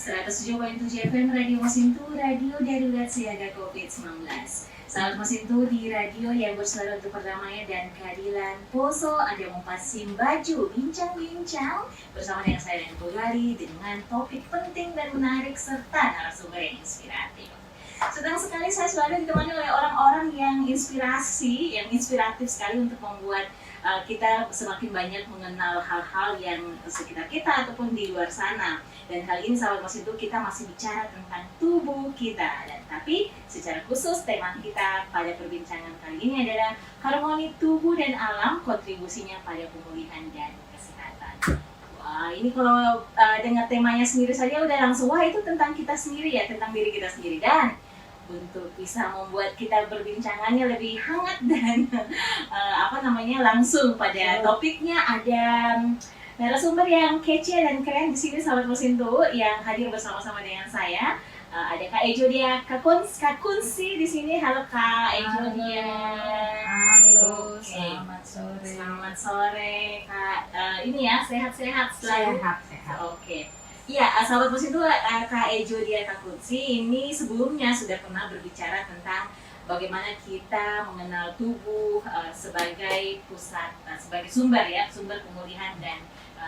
107.7 FM Radio Masintu, Radio Darurat Siaga COVID-19. Sahabat Masintu, di radio yang bersuara untuk perdamaian dan keadilan Poso ada Mumpasim Baju, bincang-bincang bersama dengan saya dan Bulari dengan topik penting dan menarik serta narasumber yang inspiratif. Senang sekali saya selalu ditemani oleh orang-orang yang inspiratif sekali untuk membuat kita semakin banyak mengenal hal-hal yang sekitar kita ataupun di luar sana. Dan kali ini sahabat Mas itu kita masih bicara tentang tubuh kita. Dan tapi secara khusus tema kita pada perbincangan kali ini adalah harmoni tubuh dan alam, kontribusinya pada pemulihan dan kesehatan. Wah, ini kalau dengar temanya sendiri saja udah langsung wah itu tentang kita sendiri ya, tentang diri kita sendiri. Dan untuk bisa membuat kita perbincangannya lebih hangat dan langsung pada topiknya ada narasumber yang kece dan keren di sini sahabat Masintu yang hadir bersama-sama dengan saya. Ada Kak Ejodia Kakunsi di sini. Halo Kak Ejodia. Halo, selamat sore. Selamat sore Kak. Ini ya sehat-sehat selalu. Sehat. Oke. Iya, sahabat Masintu, Kak Ejodia Kakunsi ini sebelumnya sudah pernah berbicara tentang bagaimana kita mengenal tubuh sebagai pusat, sebagai sumber pemulihan dan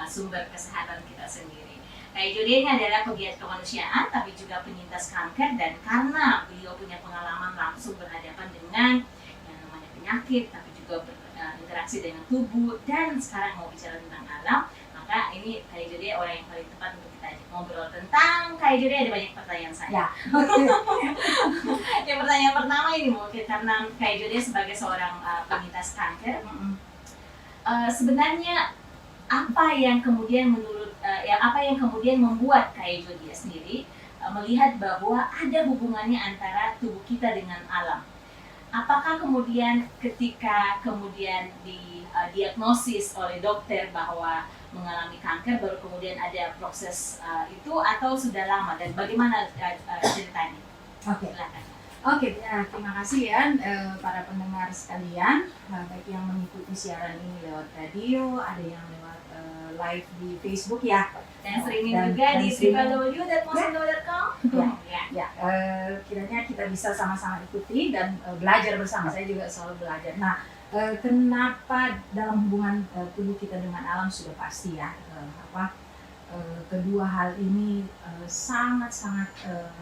sumber kesehatan kita sendiri. Kak Ejodia ini adalah pegiat kemanusiaan, tapi juga penyintas kanker, dan karena beliau punya pengalaman langsung berhadapan dengan yang namanya penyakit, tapi juga berinteraksi dengan tubuh, dan sekarang mau bicara tentang alam, maka ini Kak Ejodia orang yang paling tepat untuk kita ajak ngobrol tentang. Kak Ejodia ada banyak pertanyaan saya. Ya. Yang pertanyaan pertama ini mungkin karena Kak Ejodia sebagai seorang penyintas kanker, sebenarnya apa yang kemudian membuat Kak Ejodia sendiri melihat bahwa ada hubungannya antara tubuh kita dengan alam? Apakah kemudian ketika didiagnosis oleh dokter bahwa mengalami kanker baru kemudian ada proses itu atau sudah lama, dan bagaimana ceritanya? Oke. Terima kasih ya para pendengar sekalian, baik yang mengikuti siaran ini lewat radio, ada yang lewat live di Facebook ya. Dan streaming juga di www.masintu.com. Kiranya kita bisa sama-sama ikuti dan belajar bersama. Saya juga selalu belajar. Nah, kenapa dalam hubungan tubuh kita dengan alam sudah pasti ya, kedua hal ini sangat-sangat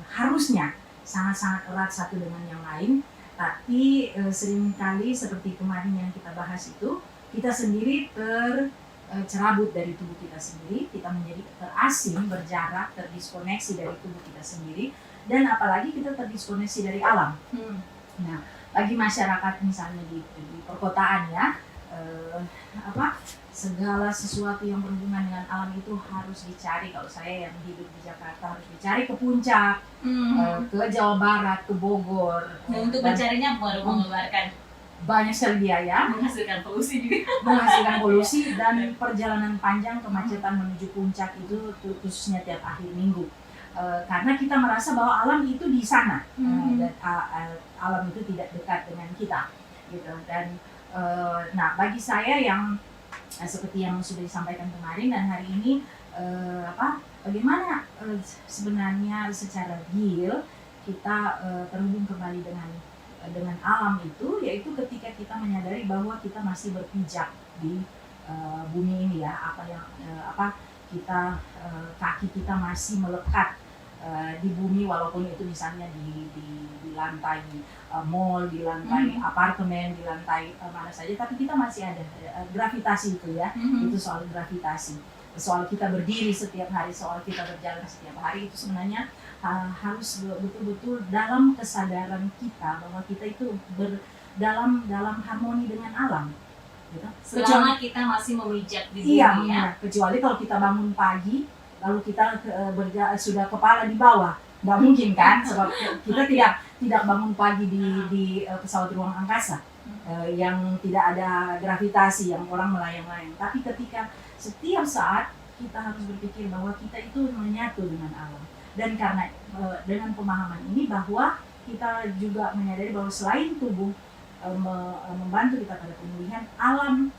harusnya sangat-sangat erat satu dengan yang lain. Tapi seringkali seperti kemarin yang kita bahas itu, kita sendiri tercerabut dari tubuh kita sendiri, kita menjadi terasing, berjarak, terdiskoneksi dari tubuh kita sendiri, dan apalagi kita terdiskoneksi dari alam. Nah, bagi masyarakat misalnya di perkotaan ya, segala sesuatu yang berhubungan dengan alam itu harus dicari. Kalau saya yang hidup di Jakarta harus dicari ke puncak, ke Jawa Barat, ke Bogor. Nah, untuk mencarinya baru mengeluarkan banyak sekali biaya, menghasilkan polusi juga. Menghasilkan polusi dan perjalanan panjang, kemacetan menuju puncak itu khususnya tiap akhir minggu. Karena kita merasa bahwa alam itu di sana, dan alam itu tidak dekat dengan kita, gitu. Dan nah, bagi saya yang seperti yang sudah disampaikan kemarin dan hari ini, bagaimana sebenarnya secara real kita terhubung kembali dengan alam itu, yaitu ketika kita menyadari bahwa kita masih berpijak di bumi ini ya, kaki kita masih melekat di bumi, walaupun itu misalnya di lantai mall, di lantai apartemen, di lantai mana saja, tapi kita masih ada gravitasi itu ya. Itu soal gravitasi, soal kita berdiri setiap hari, soal kita berjalan setiap hari, itu sebenarnya harus betul-betul dalam kesadaran kita bahwa kita itu dalam harmoni dengan alam, gitu. Selama kita masih memijak di bumi. Iya, kecuali kalau kita bangun pagi lalu kita sudah kepala di bawah, nggak mungkin kan, sebab kita tidak bangun pagi di pesawat ruang angkasa yang tidak ada gravitasi, yang orang melayang-layang. Tapi ketika setiap saat kita harus berpikir bahwa kita itu menyatu dengan alam, dan karena dengan pemahaman ini bahwa kita juga menyadari bahwa selain tubuh membantu kita pada pemulihan, alam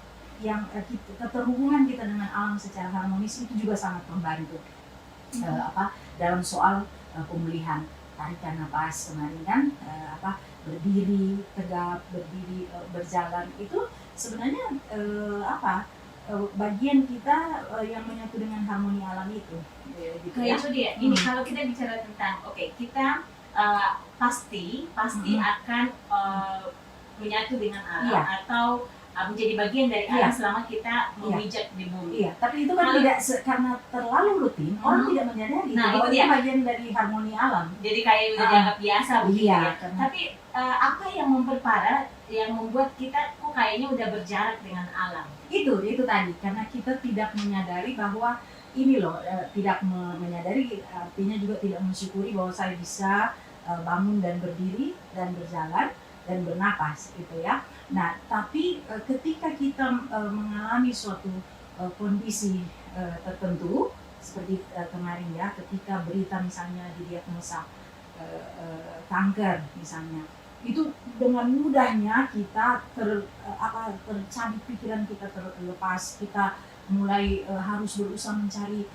yang keterhubungan kita dengan alam secara harmonis itu juga sangat membantu dalam soal pemulihan. Tarikan napas kemarin kan, berdiri tegap, berdiri berjalan itu sebenarnya bagian kita yang menyatu dengan harmoni alam itu. Gitu Nah ya. itu dia. Ini kalau kita bicara tentang, kita pasti akan menyatu dengan alam, Iya. atau menjadi bagian dari Iya. alam selama kita memijak di bumi. Iya, tapi itu kan Kalau- tidak karena terlalu rutin, orang Mhm. tidak menyadari Nah, bahwa itu itu dia. bagian dari harmoni alam. Jadi kayak udah Ah. dianggap biasa begitu Iya, ya. karena- Tapi apa yang memperparah, yang membuat kita kok kayaknya udah berjarak dengan alam? Itu tadi, karena kita tidak menyadari bahwa ini loh, tidak menyadari, artinya juga tidak mensyukuri bahwa saya bisa bangun dan berdiri dan berjalan dan bernapas gitu ya. Nah, tapi ketika kita mengalami suatu kondisi tertentu seperti kemarin ya, ketika berita misalnya didiagnosa kanker misalnya, itu dengan mudahnya kita tercabik, pikiran kita terlepas, kita mulai harus berusaha mencari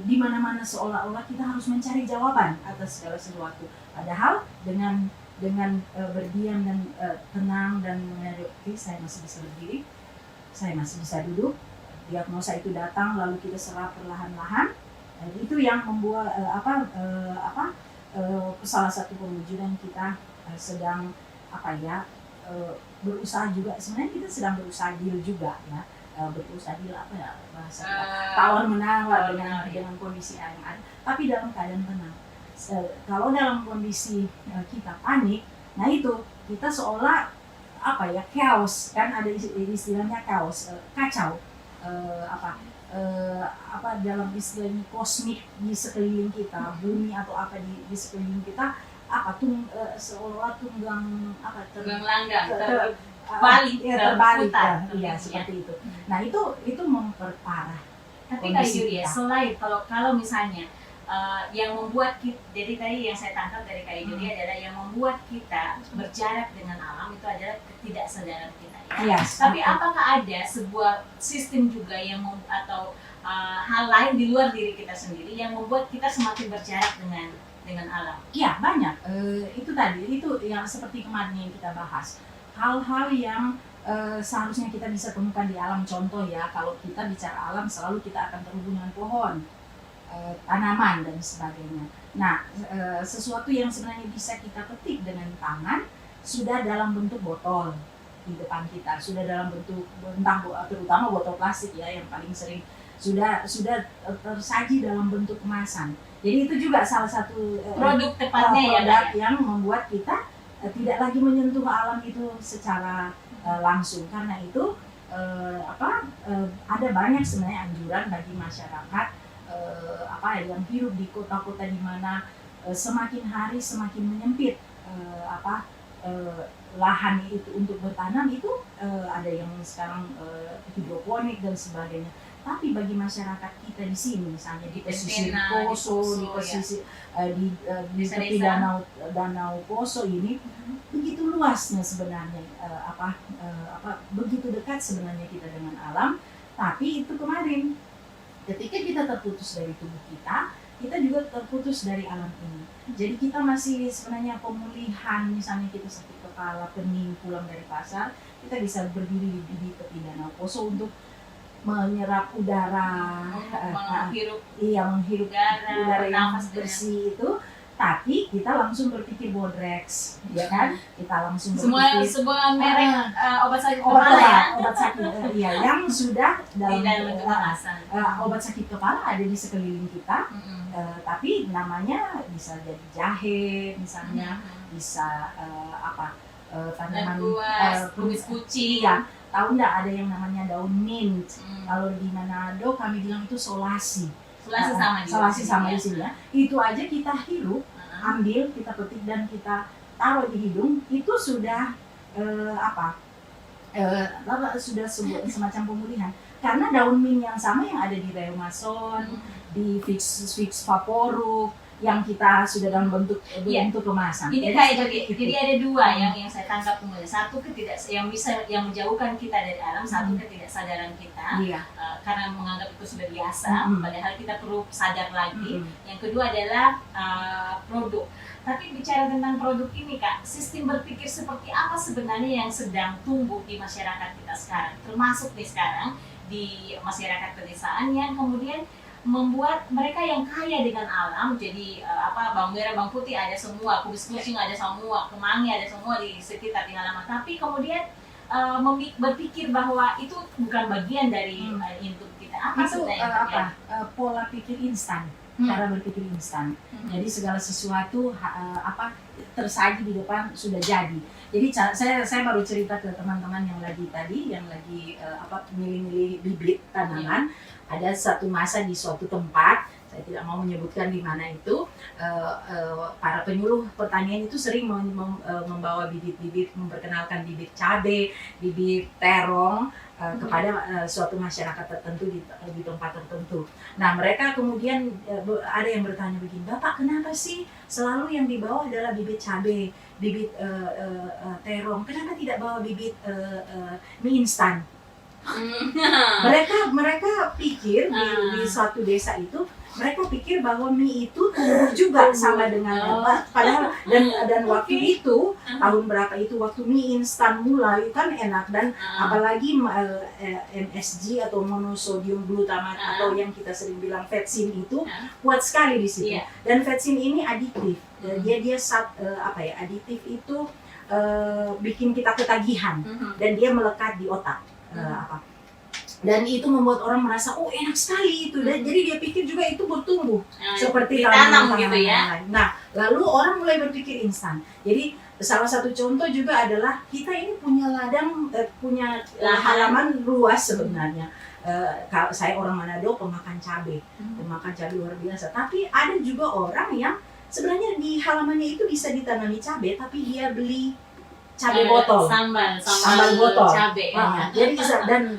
di mana-mana, seolah-olah kita harus mencari jawaban atas segala sesuatu. Padahal dengan berdiam dan tenang dan menyadari, oke, saya masih bisa berdiri, saya masih bisa duduk. Diagnosa itu datang lalu kita serap perlahan-lahan. Itu yang membuat salah satu pewujudan kita sedang berusaha juga. Sebenarnya kita sedang berusaha deal juga ya. Berusaha deal bahasa tawar menawar dengan kondisi yang ada, tapi dalam keadaan tenang. Kalau dalam kondisi kita panik, nah itu kita seolah chaos, kan ada istilahnya chaos, kacau, dalam istilahnya kosmik di sekeliling kita, bumi atau apa di sekeliling kita, seolah tunggang langgang, terbalik terputar. ya, seperti itu. Nah itu memperparah. Tapi Kak kondisi Yudi ya, kita. selain kalau misalnya yang membuat kita, jadi tadi yang saya tangkap dari Kak Yudi adalah yang membuat kita berjarak dengan alam itu adalah ketidaksadaran kita. Ya? Yes. Tapi apakah ada sebuah sistem juga yang atau hal lain di luar diri kita sendiri yang membuat kita semakin berjarak dengan alam? Iya, banyak. Itu tadi, itu yang seperti kemarin yang kita bahas. Hal-hal yang seharusnya kita bisa temukan di alam. Contoh ya, kalau kita bicara alam, selalu kita akan terhubung dengan pohon, tanaman, dan sebagainya. Nah, sesuatu yang sebenarnya bisa kita petik dengan tangan, sudah dalam bentuk botol di depan kita, sudah dalam bentuk, terutama botol plastik ya, yang paling sering, sudah tersaji dalam bentuk kemasan. Jadi itu juga salah satu Produk tepatnya ya, produk Mbak, ya? yang membuat kita tidak lagi menyentuh alam itu secara langsung. Karena itu ada banyak sebenarnya anjuran bagi masyarakat yang hidup di kota-kota di mana semakin hari semakin menyempit lahan itu untuk bertanam. Itu ada yang sekarang hidroponik dan sebagainya. Tapi bagi masyarakat kita di sini, misalnya di pesisir Poso, di pesisir di tepi danau Poso ini, begitu luasnya sebenarnya, begitu dekat sebenarnya kita dengan alam. Tapi itu kemarin, ketika kita terputus dari tubuh kita juga terputus dari alam ini. Jadi kita masih sebenarnya pemulihan, misalnya kita sakit kepala, pening, pulang dari pasar, kita bisa berdiri di tepi danau Poso untuk menyerap udara, menghirup udara yang bersih itu. Tapi kita langsung berpikir Bodrex, ya kan? Kita langsung berpikir semua merek obat sakit obat kepala ya. obat sakit yang sudah Di dalam bentuk kemasan. obat sakit kepala ada di sekeliling kita. Tapi namanya bisa jadi jahe misalnya, bisa tanaman kumis kucing. Iya, tahu nggak ada yang namanya daun mint? Kalau di Manado kami bilang itu solasi. Solasi sama di sini ya. Itu aja kita hirup, ambil, kita petik dan kita taruh di hidung, itu sudah sudah semacam pemulihan. Karena daun mint yang sama yang ada di Reumason, di Vicks Vaporub, yang kita sudah dalam bentuk Iya. bentuk kemasan. Ini Jadi kayak seperti itu. jadi ada dua yang saya tangkap kemudian. Satu yang menjauhkan kita dari alam, satu ketidaksadaran kita. Iya. Karena menganggap itu sudah biasa, padahal kita perlu sadar lagi. Yang kedua adalah produk. Tapi bicara tentang produk ini Kak, sistem berpikir seperti apa sebenarnya yang sedang tumbuh di masyarakat kita sekarang, termasuk nih sekarang di masyarakat pedesaan yang kemudian membuat mereka yang kaya dengan alam, jadi bawang merah, bawang putih ada semua, kubis kucing ada semua, kemangi ada semua di sekitar di halaman, tapi kemudian berpikir bahwa itu bukan bagian dari input kita. Apa Itu sebenarnya yang terjadi? pola pikir instan, cara berpikir instan. Jadi segala sesuatu tersaji di depan sudah jadi. Jadi saya baru cerita ke teman-teman yang lagi milih-milih bibit tanaman. Ada satu masa di suatu tempat, saya tidak mau menyebutkan di mana itu, para penyuluh pertanian itu sering membawa bibit-bibit, memperkenalkan bibit cabai, bibit terong kepada suatu masyarakat tertentu di tempat tertentu. Nah, mereka kemudian ada yang bertanya begini, Bapak kenapa sih selalu yang dibawa adalah bibit cabai, bibit terong, kenapa tidak bawa bibit mie instan? Mereka pikir di suatu desa itu, mereka pikir bahwa mie itu tumbuh juga sama dengan padahal dan waktu itu tahun berapa itu waktu mie instan mulai kan enak, dan apalagi MSG atau monosodium glutamate atau yang kita sering bilang vetsin itu kuat sekali di situ. Dan vetsin ini adiktif. Adiktif itu bikin kita ketagihan dan dia melekat di otak. Dan itu membuat orang merasa enak sekali itu, dan jadi dia pikir juga itu bertumbuh seperti ditanam tanaman gitu ya. lain. Nah, lalu orang mulai berpikir instan. Jadi salah satu contoh juga adalah kita ini punya ladang, punya halaman luas sebenarnya. Kalau saya orang Manado, pemakan cabai luar biasa. Tapi ada juga orang yang sebenarnya di halamannya itu bisa ditanami cabai, tapi dia beli cabai botol, sambal botol, cabai. Jadi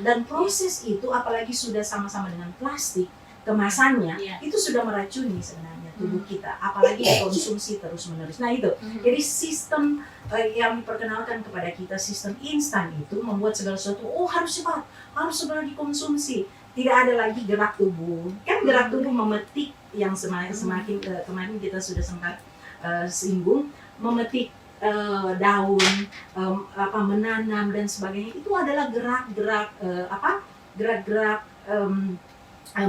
dan proses itu, apalagi sudah sama-sama dengan plastik kemasannya, itu sudah meracuni sebenarnya tubuh kita, apalagi dikonsumsi terus-menerus. Nah itu, jadi sistem yang diperkenalkan kepada kita, sistem instan itu membuat segala sesuatu harus cepat, harus segera dikonsumsi. Tidak ada lagi gerak tubuh. Kan gerak tubuh memetik yang semakin kemarin kita sudah sempat singgung, memetik daun, menanam dan sebagainya, itu adalah gerak-gerak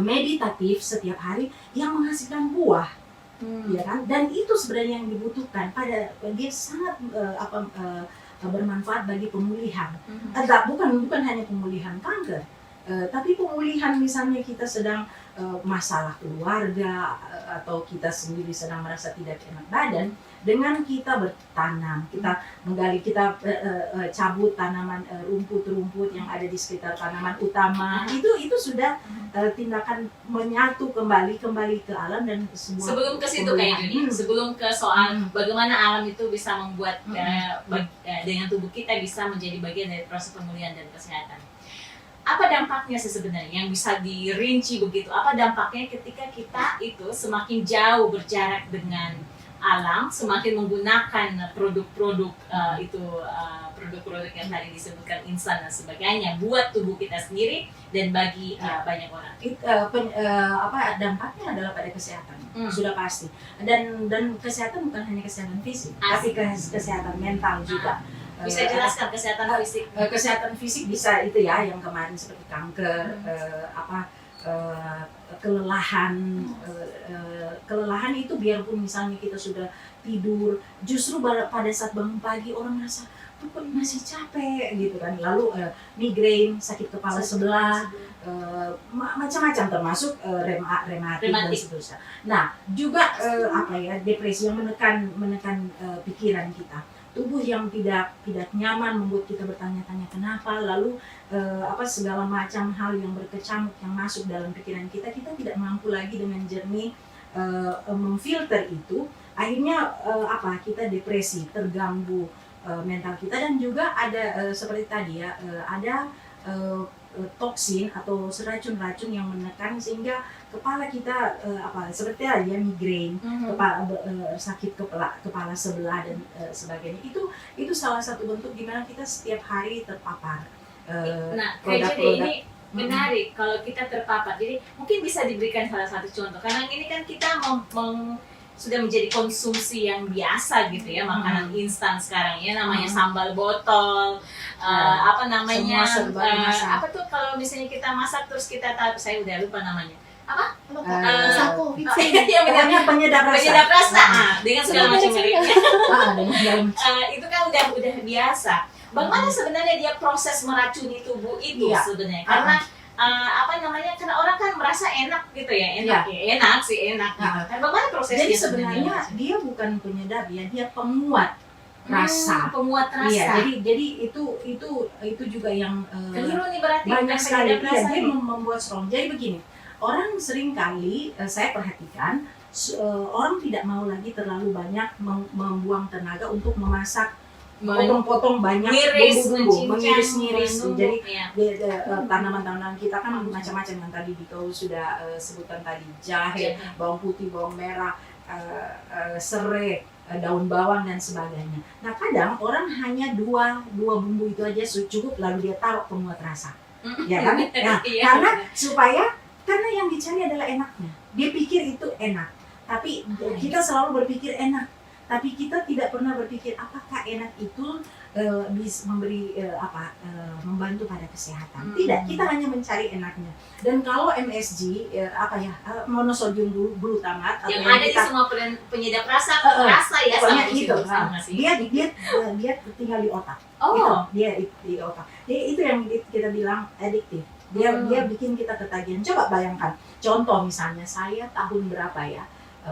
meditatif setiap hari yang menghasilkan buah, ya kan? Dan itu sebenarnya yang dibutuhkan dia sangat bermanfaat bagi pemulihan. Bukan hanya pemulihan kanker, tapi pemulihan misalnya kita sedang masalah keluarga atau kita sendiri sedang merasa tidak enak badan. Dengan kita bertanam, kita menggali, kita cabut tanaman rumput-rumput yang ada di sekitar tanaman utama, itu sudah tindakan menyatu kembali ke alam dan semua. Sebelum ke situ kayak Juni, sebelum ke soal bagaimana alam itu bisa membuat dengan tubuh kita bisa menjadi bagian dari proses pemulihan dan kesehatan. Apa dampaknya sih sebenarnya yang bisa dirinci begitu? Apa dampaknya ketika kita itu semakin jauh berjarak dengan alam, semakin menggunakan produk-produk produk-produk yang tadi disebutkan instan dan sebagainya buat tubuh kita sendiri dan bagi banyak orang. Dampaknya adalah pada kesehatan, sudah pasti. Dan kesehatan bukan hanya kesehatan fisik, tapi kesehatan mental juga. Bisa jelaskan kesehatan fisik? Kesehatan fisik bisa itu ya, yang kemarin seperti kanker, kelelahan itu biarpun misalnya kita sudah tidur, justru pada saat bangun pagi orang merasa kok masih capek gitu kan, lalu migrain, sakit kepala sebelah, macam-macam termasuk rematik dan seterusnya. Nah juga depresi yang menekan pikiran kita, tubuh yang tidak nyaman membuat kita bertanya-tanya kenapa, lalu segala macam hal yang berkecamuk yang masuk dalam pikiran kita tidak mampu lagi dengan jernih memfilter itu, akhirnya kita depresi, terganggu mental kita, dan juga ada seperti tadi ya, ada toksin atau racun-racun yang menekan sehingga kepala kita seperti ya migrain, sakit kepala sebelah dan sebagainya. Itu salah satu bentuk di mana kita setiap hari terpapar Nah, produk-produk. ini menarik kalau kita terpapar. Jadi mungkin bisa diberikan salah satu contoh. Karena ini kan kita sudah menjadi konsumsi yang biasa gitu ya, makanan instan sekarang ya, namanya sambal botol, apa namanya, Semua serba dimasak. apa tuh kalau misalnya kita masak terus kita tahu, saya udah lupa namanya. Sapo, Iya, Pokoknya penyedap rasa. penyedap rasa, dengan segala macam mereknya. Dengan Itu kan udah biasa. Bagaimana sebenarnya dia proses meracuni tubuh itu Iya. sebenarnya? Karena apa namanya? Karena orang kan merasa enak gitu ya, enak enak. Nah, bagaimana prosesnya? Jadi sebenarnya dia bukan penyedap ya, dia penguat rasa. Penguat rasa. Iya, jadi itu juga yang Keliru nih berarti. banyak sekali penyedap rasa dia ini. membuat strong. Jadi begini, orang sering kali saya perhatikan orang tidak mau lagi terlalu banyak membuang tenaga untuk memasak, potong-potong banyak bumbu-bumbu, mengiris-ngiris. Jadi tanaman-tanaman kita kan macam-macam yang tadi Dito sudah sebutkan tadi, jahe, bawang putih, bawang merah, serai, daun bawang dan sebagainya. Nah kadang orang hanya dua bumbu itu aja cukup, lalu dia taruh penguat rasa, ya kan? Nah, karena yang dicari adalah enaknya. Dia pikir itu enak, tapi kita selalu berpikir enak. Tapi kita tidak pernah berpikir apakah enak itu bisa memberi membantu pada kesehatan. Tidak, kita hanya mencari enaknya. Dan kalau MSG monosodium glutamat yang ada di semua penyedap rasa ya, pokoknya sama itu. sama sih. Dia tinggal di otak. Oh. Dia di otak. Jadi itu yang kita bilang adiktif. Dia bikin kita ketagihan. Coba bayangkan. Contoh misalnya saya tahun berapa ya?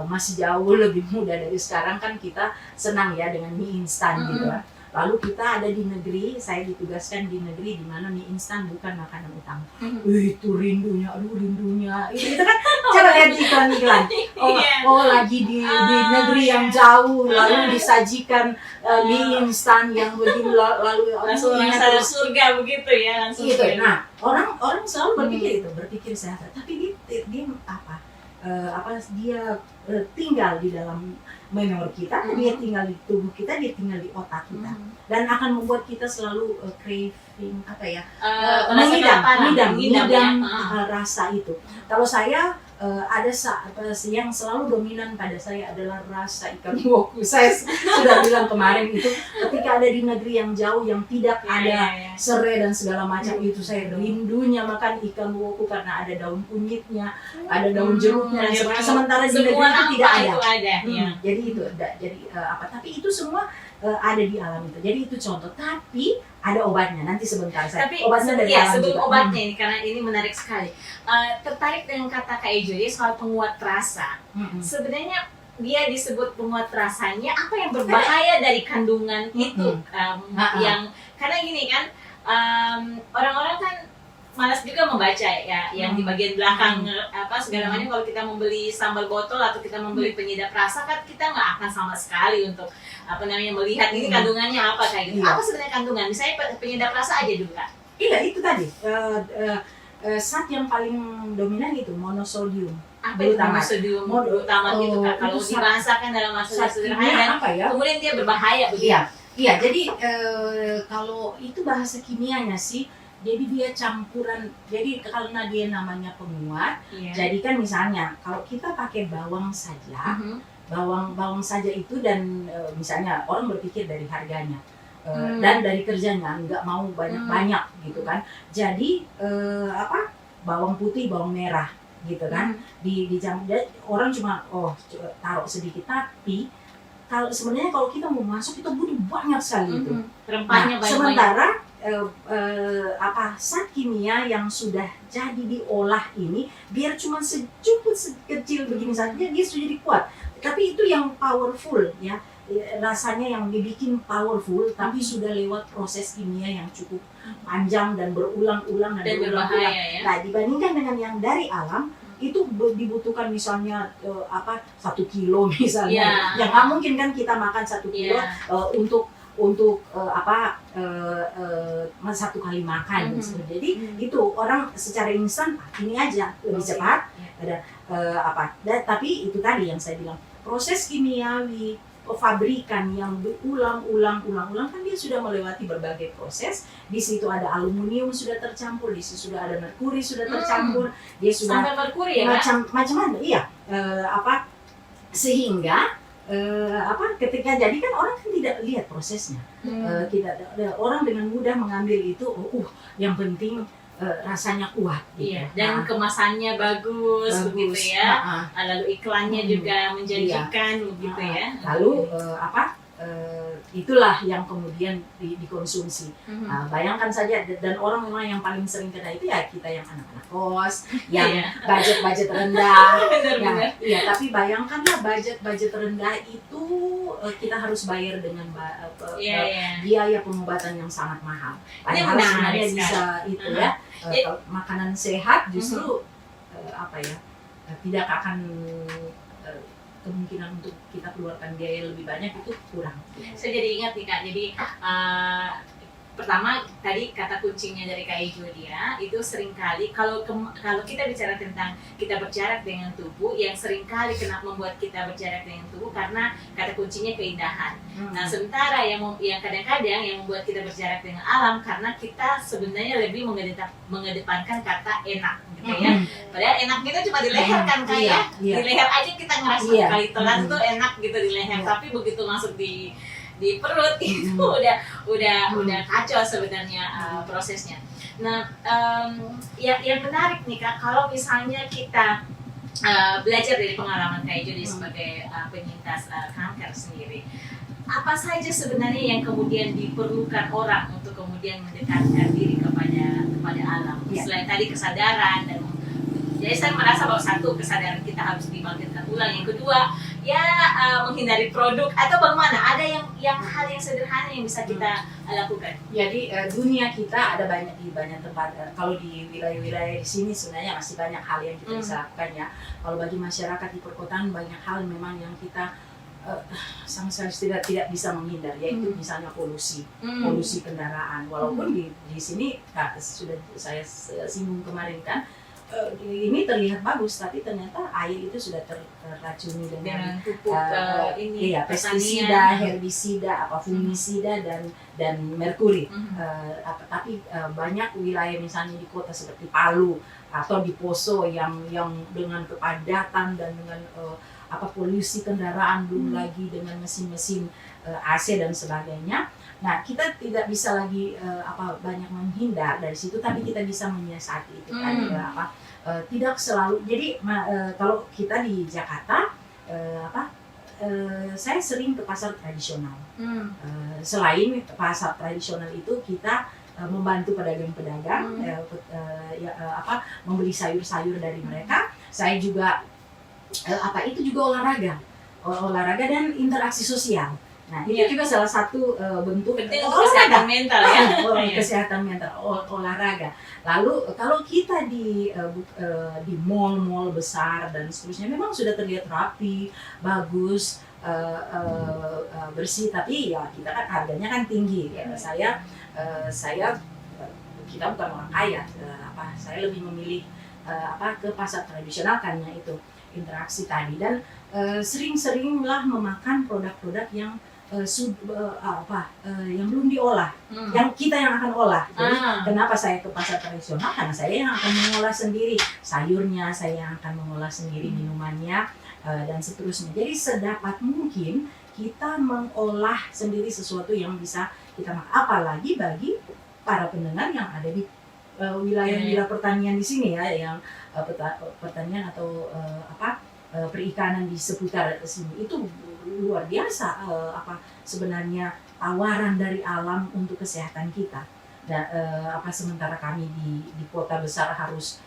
Masih jauh lebih muda dari sekarang kan, kita senang ya dengan mie instan gitu kan. Lalu kita ada di negeri, saya ditugaskan di negeri di mana mie instan bukan makanan utama. Itu rindunya. Itu kan coba lihat iklan-iklan. Lagi di negeri yang jauh lalu disajikan mie instan yang begini lalu langsung surga begitu ya, langsung. Gitu. Nah, orang selalu berpikir sehat, tapi dia dia tinggal di dalam memori kita, dia tinggal di tubuh kita, dia tinggal di otak kita, dan akan membuat kita selalu craving mengidam rasa itu. Kalau saya ada yang selalu dominan pada saya adalah rasa ikan woku. Saya sudah bilang kemarin itu, ketika ada di negeri yang jauh yang tidak ada serai dan segala macam itu, saya rindunya makan ikan woku karena ada daun kunyitnya, ada daun jeruknya dan sebagainya. Sementara di negeri itu tidak ada. Jadi itu tapi itu semua ada di alam itu. Jadi itu contoh. Tapi ada obatnya, nanti sebentar saya. Tapi obatnya dari alam sebelum juga. obatnya ini, karena ini menarik sekali. Tertarik dengan kata Kak Ejo ya, soal penguat rasa. Sebenarnya dia disebut penguat rasanya, apa yang berbahaya dari kandungan itu? Yang karena gini kan, orang-orang kan malas juga membaca ya, yang di bagian belakang segala macam. Kalau kita membeli sambal botol atau kita membeli penyedap rasa kan, kita nggak akan sama sekali untuk melihat ini kandungannya apa kayak gitu. Apa sebenarnya kandungan? Misalnya penyedap rasa aja dulu Kak. Iya, itu tadi zat yang paling dominan itu monosodium. Apa itu monosodium glutamat gitu Kak? Kalau dibahasakan dalam bahasa sederhana, kemudian dia berbahaya begitu. Iya, jadi kalau itu bahasa kimianya sih. Jadi dia campuran, jadi karena dia namanya penguat, jadi kan misalnya kalau kita pakai bawang saja, bawang saja itu, dan misalnya orang berpikir dari harganya dan dari kerjanya, nggak mau banyak gitu kan. Jadi bawang putih, bawang merah gitu kan, dicampur. Orang cuma taruh sedikit, tapi sebenarnya kalau kita mau masuk itu butuh banyak sekali itu. Rempahnya banyak. Sementara zat kimia yang sudah jadi diolah ini, biar cuma secumput kecil begini saja dia sudah jadi kuat. Tapi itu yang powerful ya, rasanya yang dibikin powerful, tapi sudah lewat proses kimia yang cukup panjang dan berulang-ulang dan berulang-ulang. Ya? Nah, dibandingkan dengan yang dari alam, itu dibutuhkan misalnya 1 kilo misalnya. Yang nggak mungkin kan kita makan 1 kilo untuk untuk satu kali makan. Jadi itu orang secara instan ini aja lebih cepat. Ada tapi itu tadi yang saya bilang, proses kimiawi pabrikan yang berulang-ulang kan dia sudah melewati berbagai proses. Di situ ada aluminium sudah tercampur, di situ sudah ada merkuri sudah tercampur, dia sudah sampai merkuri ya macam-macam. Iya, sehingga ketika jadi kan orang kan tidak lihat prosesnya. Orang dengan mudah mengambil itu, yang penting rasanya kuat gitu. Iya, dan kemasannya bagus begitu ya. Lalu iklannya juga menjanjikan begitu ya. Lalu itulah yang kemudian dikonsumsi. Bayangkan saja, dan orang memang yang paling sering kena itu ya kita yang anak-anak kos, yang budget rendah. Iya, tapi bayangkanlah budget rendah itu kita harus bayar dengan biaya pengobatan yang sangat mahal. Padahal sebenarnya bisa itu ya. Makanan sehat justru tidak akan kemungkinan untuk kita keluarkan biaya lebih banyak itu kurang. Saya jadi ingat nih Kak, jadi pertama tadi kata kuncinya dari Kak Ejo dia itu seringkali kalau kita bicara tentang kita berjarak dengan tubuh, yang seringkali membuat kita berjarak dengan tubuh karena kata kuncinya keindahan. Nah sementara yang kadang-kadang yang membuat kita berjarak dengan alam karena kita sebenarnya lebih mengedepankan kata enak gitu ya. Padahal enak kita cuma di leher kan kayak di leher aja kita ngerasa kali telan tuh enak gitu di leher, tapi begitu masuk di perut itu udah kacau sebenarnya prosesnya. Nah, yang menarik nih Kak, kalau misalnya kita belajar dari pengalaman Kak Ejo sebagai penyintas kanker sendiri, apa saja sebenarnya yang kemudian diperlukan orang untuk kemudian mendekatkan diri kepada alam? Selain tadi kesadaran dan jadi saya merasa bahwa satu, kesadaran kita harus dibangkitkan ulang. Yang kedua, menghindari produk atau bagaimana? Ada yang hal yang sederhana yang bisa kita lakukan. Jadi dunia kita ada di banyak tempat. Kalau di wilayah-wilayah di sini sebenarnya masih banyak hal yang kita bisa lakukan ya. Kalau bagi masyarakat di perkotaan banyak hal memang yang kita sama sekali tidak bisa menghindar, yaitu misalnya polusi kendaraan. Walaupun di sini sudah saya singgung kemarin kan. Ini terlihat bagus, tapi ternyata air itu sudah terracuni dengan pupuk pestisida, herbisida, fungisida dan merkuri. Tapi banyak wilayah misalnya di kota seperti Palu atau di Poso yang dengan kepadatan dan dengan polusi kendaraan, belum lagi dengan mesin-mesin AC dan sebagainya. Nah, kita tidak bisa lagi banyak menghindar dari situ, tapi kita bisa menyiasati itu tadi tidak selalu. Jadi kalau kita di Jakarta saya sering ke pasar tradisional. Selain pasar tradisional itu kita membantu pedagang-pedagang membeli sayur-sayur dari mereka. Saya juga itu juga olahraga dan interaksi sosial. Nah, itu juga salah satu bentuk kesehatan mental ya. Kesehatan mental, olahraga. Lalu kalau kita di mall-mall besar dan seterusnya memang sudah terlihat rapi, bagus, bersih, tapi ya kita kan harganya kan tinggi. Kita bukan orang kaya, saya lebih memilih ke pasar tradisional karena itu interaksi tadi, dan sering-seringlah memakan produk-produk yang yang belum diolah, yang kita yang akan olah. Jadi kenapa saya ke pasar tradisional? Karena saya yang akan mengolah sendiri sayurnya, saya yang akan mengolah sendiri minumannya, dan seterusnya. Jadi sedapat mungkin kita mengolah sendiri sesuatu yang bisa kita makan. Apalagi bagi para pendengar yang ada di wilayah pertanian di sini ya, yang pertanian atau perikanan di seputar sini, itu luar biasa sebenarnya tawaran dari alam untuk kesehatan kita. Dan sementara kami di kota besar harus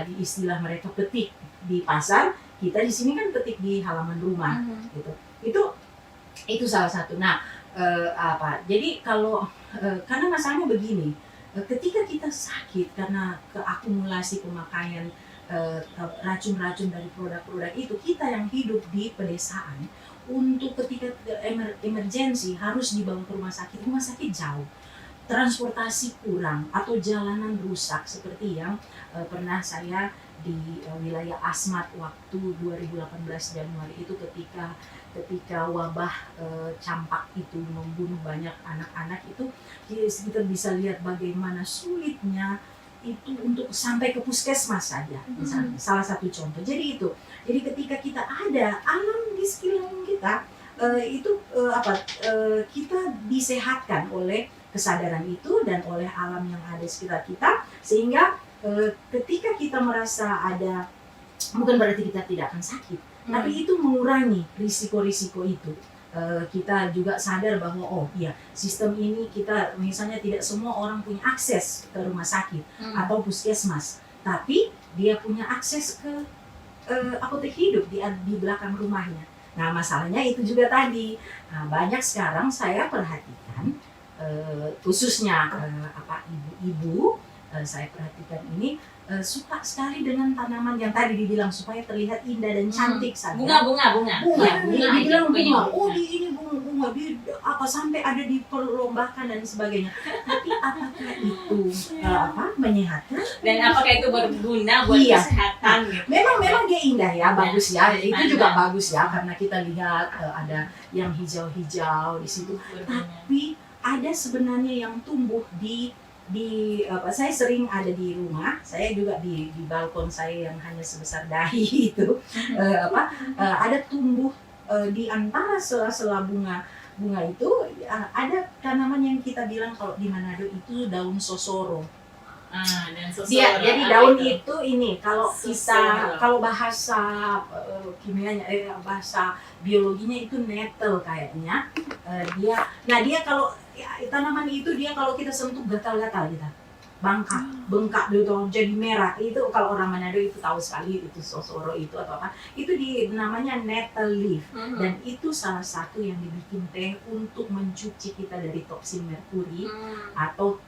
di istilah mereka petik di pasar, kita di sini kan petik di halaman rumah gitu. Itu salah satu. Nah, jadi kalau karena masalahnya begini, ketika kita sakit karena keakumulasi pemakaian racun-racun dari produk-produk itu, kita yang hidup di pedesaan untuk ketika emergensi harus dibawa ke rumah sakit jauh, transportasi kurang atau jalanan rusak seperti yang pernah saya di wilayah Asmat waktu 2018 Januari itu ketika wabah campak itu membunuh banyak anak-anak itu, kita bisa lihat bagaimana sulitnya itu untuk sampai ke puskesmas saja misalnya, salah satu contoh. Jadi ketika kita ada alam di sekeliling kita kita disehatkan oleh kesadaran itu dan oleh alam yang ada di sekitar kita, sehingga ketika kita merasa ada, bukan berarti kita tidak akan sakit, tapi itu mengurangi risiko-risiko itu. Kita juga sadar bahwa oh iya, sistem ini kita misalnya tidak semua orang punya akses ke rumah sakit atau puskesmas, tapi dia punya akses ke apotek hidup di belakang rumahnya. Nah, masalahnya itu juga tadi, banyak sekarang saya perhatikan khususnya ibu-ibu, saya perhatikan ini suka sekali dengan tanaman yang tadi dibilang supaya terlihat indah dan cantik saja. Bunga. Dibilang bunga. Oh, ini bunga, sampai ada diperlombakan dan sebagainya. Tapi apakah itu menyehatkan? Dan apakah itu berguna buat kesehatan? Gitu? Memang dia indah ya, bagus ya. Itu juga bagus ya, karena kita lihat ada yang hijau-hijau di situ. Tapi ada sebenarnya yang tumbuh di saya sering ada di rumah, saya juga di balkon saya yang hanya sebesar dahi itu ada tumbuh di antara sela-sela bunga itu ada tanaman yang kita bilang kalau di Manado itu daun sosoro. Dan Jadi daun itu ini kalau bahasa kimianya bahasa biologinya itu nettle kayaknya. Dia kalau tanaman itu dia kalau kita sentuh gatal-gatal kita. Bengkak gitu jadi merah. Itu kalau orang Manado itu tahu sekali itu sosoro itu atau apa. Itu namanya nettle leaf. Dan itu salah satu yang dibikin teh untuk mencuci kita dari toksin merkuri atau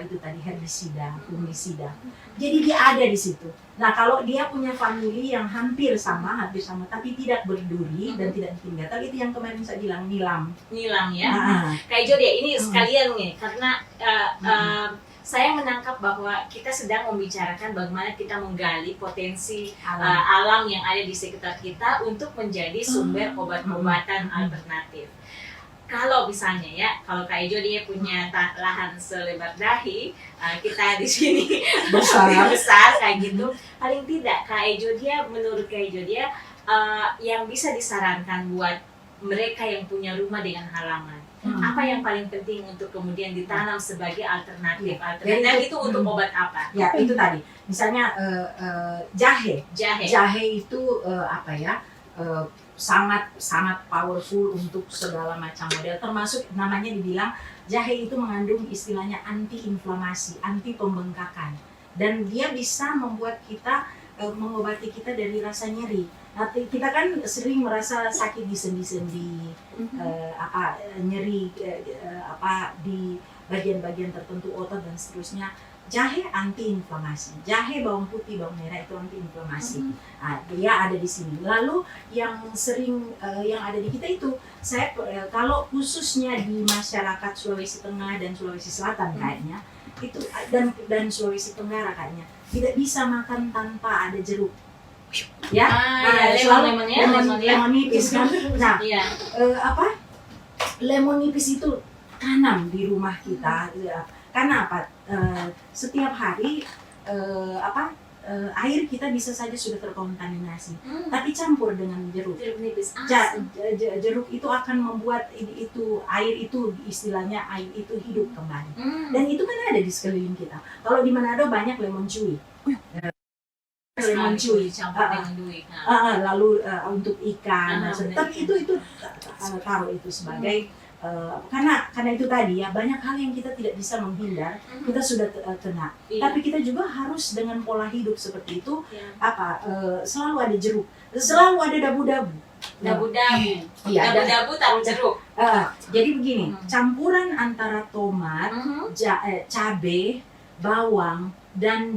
itu tadi herbisida, fungisida. Jadi dia ada di situ. Nah, kalau dia punya famili yang hampir sama tapi tidak berduri dan tidak bikin gatal, itu yang kemarin saya bilang nilam ya. Kak Ijo dia ini sekalian nih karena saya menangkap bahwa kita sedang membicarakan bagaimana kita menggali potensi alam yang ada di sekitar kita untuk menjadi sumber obat-obatan alternatif. Kalau misalnya ya, kalau Kak Ijo dia punya lahan selebar dahi, kita di sini besar kayak gitu, paling tidak Kak Ijo dia, menurut Kak Ijo dia yang bisa disarankan buat mereka yang punya rumah dengan halaman. Apa yang paling penting untuk kemudian ditanam sebagai alternatif? Alternatif itu untuk obat apa? Ya, itu tadi. Misalnya jahe. Jahe itu sangat powerful untuk segala macam model. Termasuk namanya dibilang jahe itu mengandung istilahnya anti-inflamasi, anti pembengkakan. Dan dia bisa membuat kita mengobati kita dari rasa nyeri. Nah, kita kan sering merasa sakit di sendi-sendi, nyeri di bagian-bagian tertentu otot dan seterusnya. Jahe anti-inflamasi, jahe, bawang putih, bawang merah itu anti-inflamasi. Nah, dia ada di sini. Lalu yang sering yang ada di kita itu, saya kalau khususnya di masyarakat Sulawesi Tengah dan Sulawesi Selatan kayaknya itu dan Sulawesi Tenggara kayaknya tidak bisa makan tanpa ada jeruk. Ya, lemon nipis kan. Nah, lemon nipis itu tanam di rumah kita. Karena apa? Setiap hari air kita bisa saja sudah terkontaminasi, tapi campur dengan jeruk. Jeruk itu akan membuat air itu istilahnya air itu hidup kembali. Dan itu kan ada di sekeliling kita. Kalau di Manado banyak lemon cuy. Lemon cuy, lalu untuk ikan, tapi itu taruh itu sebagai karena itu tadi ya, banyak hal yang kita tidak bisa menghindar, kita sudah kena. Tapi kita juga harus dengan pola hidup seperti itu, selalu ada jeruk, selalu ada dabu-dabu. Dabu-dabu taruh jeruk. Jadi begini, campuran antara tomat, cabai, bawang, dan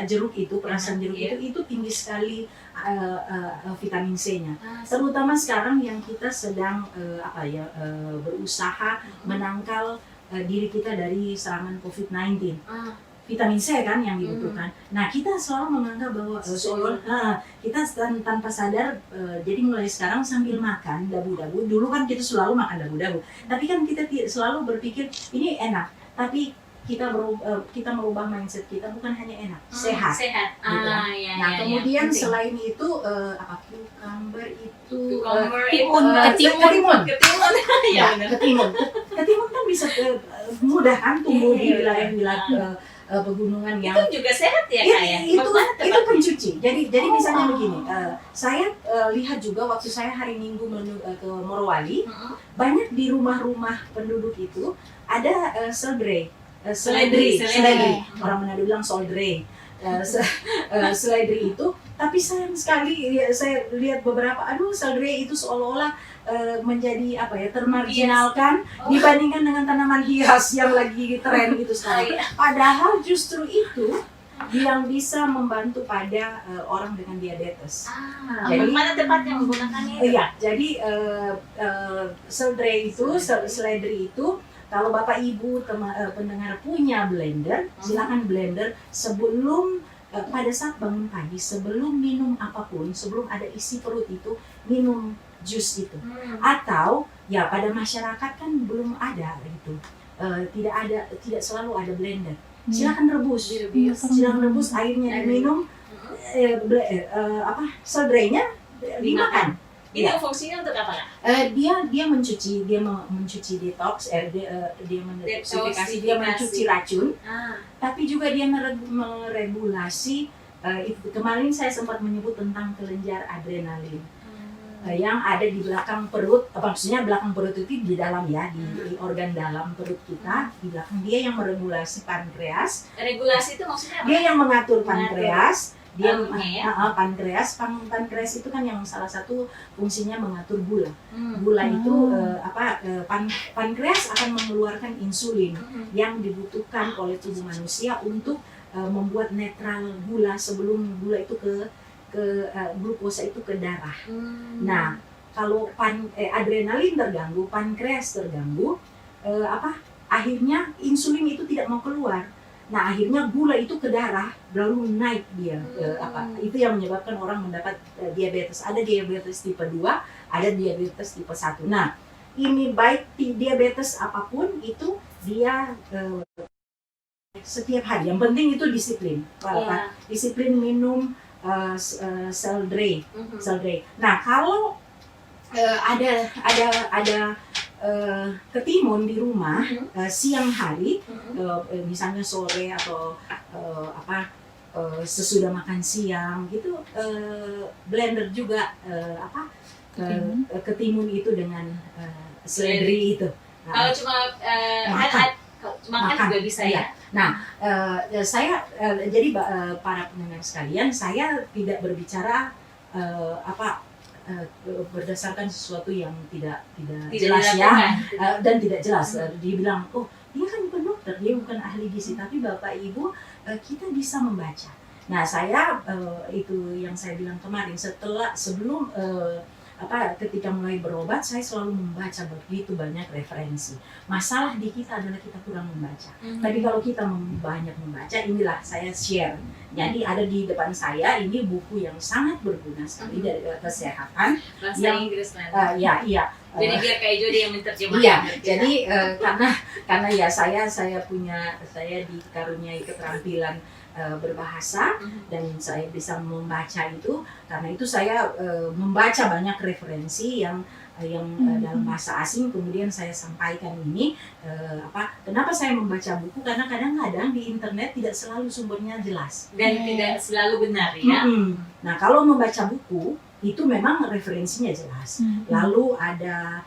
jeruk itu perasan jeruk Iya. itu tinggi sekali vitamin C-nya. Ah, Terutama sekarang yang kita sedang berusaha menangkal diri kita dari serangan COVID-19. ah, Vitamin C kan yang dibutuhkan. Nah, kita selalu menganggap bahwa kita tanpa sadar, jadi mulai sekarang sambil makan dabu-dabu. Dulu kan kita selalu makan dabu-dabu, tapi kan kita selalu berpikir ini enak, tapi kita merubah mindset kita, bukan hanya enak, sehat. Sehat. Gitu. Ya, Nah, ya, kemudian ya. Penting. selain itu cucumber itu Cucumber ketimun, itu, ketimun. Ketimun. Ya, Ya, benar. ketimun kan bisa mudah kan tumbuh di Iya, wilayah-wilayah pegunungan yang Itu juga sehat ya Kak ya? itu Bagaimana itu tepatnya? pencuci. Jadi misalnya begini, saya lihat juga waktu saya hari Minggu ke Morowali, Mm-mm. banyak di rumah-rumah penduduk itu ada seledri. Seledri. Orang Manado bilang soldre. Seledri itu, tapi sayang sekali saya lihat beberapa, seledri itu seolah-olah menjadi termarginalkan Oh. dibandingkan dengan tanaman hias yang lagi tren itu sekarang. Oh, iya. Padahal justru itu yang bisa membantu pada orang dengan diabetes. Jadi- Bagaimana tepatnya menggunakannya? Iya, jadi seledri itu kalau Bapak Ibu pendengar punya blender, silakan blender sebelum pada saat bangun pagi, sebelum minum apapun, sebelum ada isi perut itu, minum jus itu. Atau ya pada masyarakat kan belum ada gitu, tidak selalu ada blender. Silakan rebus, silakan rebus airnya diminum, seledrinya dimakan. Ini Ya. fungsinya untuk apa Kak? Dia mencuci detox, dia mendetoksifikasi, dia mencuci racun, tapi juga dia meregulasi. Kemarin saya sempat menyebut tentang kelenjar adrenalin yang ada di belakang perut. Maksudnya belakang perut itu di dalam ya, di organ dalam perut kita, di belakang. Dia yang meregulasi pankreas, Regulasi itu maksudnya apa? dia yang mengatur pankreas. Dia Alurnya ya? pankreas itu kan yang salah satu fungsinya mengatur gula. Hmm. Gula itu pankreas akan mengeluarkan insulin yang dibutuhkan oleh tubuh manusia untuk membuat netral gula sebelum gula itu ke glukosa itu ke darah. Nah, kalau adrenalin terganggu, pankreas terganggu, akhirnya insulin itu tidak mau keluar. Nah, akhirnya gula itu ke darah lalu naik dia. Itu yang menyebabkan orang mendapat diabetes. Ada diabetes tipe 2, ada diabetes tipe 1. Nah, ini baik diabetes apapun itu dia setiap hari. Yang penting itu disiplin. Ya. Disiplin minum seledri. Nah, kalau ada ketimun di rumah siang hari, misalnya sore atau sesudah makan siang gitu, blender juga ketimun itu dengan seledri itu. Kalau cuma makan juga bisa ya? Saya jadi para pendengar sekalian, saya tidak berbicara berdasarkan sesuatu yang tidak jelas ya, dan tidak jelas. Dia bilang, dia kan bukan dokter, dia bukan ahli gizi, tapi Bapak Ibu kita bisa membaca. Nah, saya itu yang saya bilang kemarin, sebelum ketika mulai berobat, saya selalu membaca begitu banyak referensi. Masalah di kita adalah kita kurang membaca. Tapi kalau kita banyak membaca, inilah saya share. Jadi ada di depan saya ini buku yang sangat berguna sekali dari kesehatan. Bahasa Yang- Inggris nanti. Iya. Jadi biar Kak Ijo dia yang menerjemahkan. Iya, gitu ya. jadi karena ya saya dikaruniai keterampilan berbahasa dan saya bisa membaca itu. Karena itu saya membaca banyak referensi yang dalam bahasa asing, kemudian saya sampaikan ini. Kenapa saya membaca buku? Karena kadang-kadang di internet tidak selalu sumbernya jelas. Dan tidak selalu benar ya. Nah, kalau membaca buku itu memang referensinya jelas. Lalu ada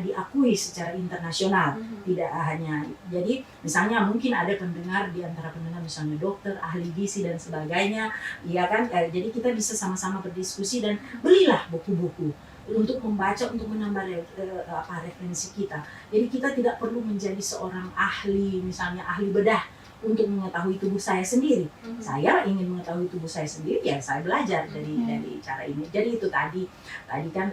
diakui secara internasional, tidak hanya. Jadi misalnya mungkin ada pendengar di antara pendengar misalnya dokter, ahli gizi dan sebagainya, ya kan. Jadi kita bisa sama-sama berdiskusi dan belilah buku-buku untuk membaca, untuk menambah referensi kita. Jadi kita tidak perlu menjadi seorang ahli, misalnya ahli bedah untuk mengetahui tubuh saya sendiri. Saya ingin mengetahui tubuh saya sendiri, ya saya belajar dari cara ini. Jadi itu tadi kan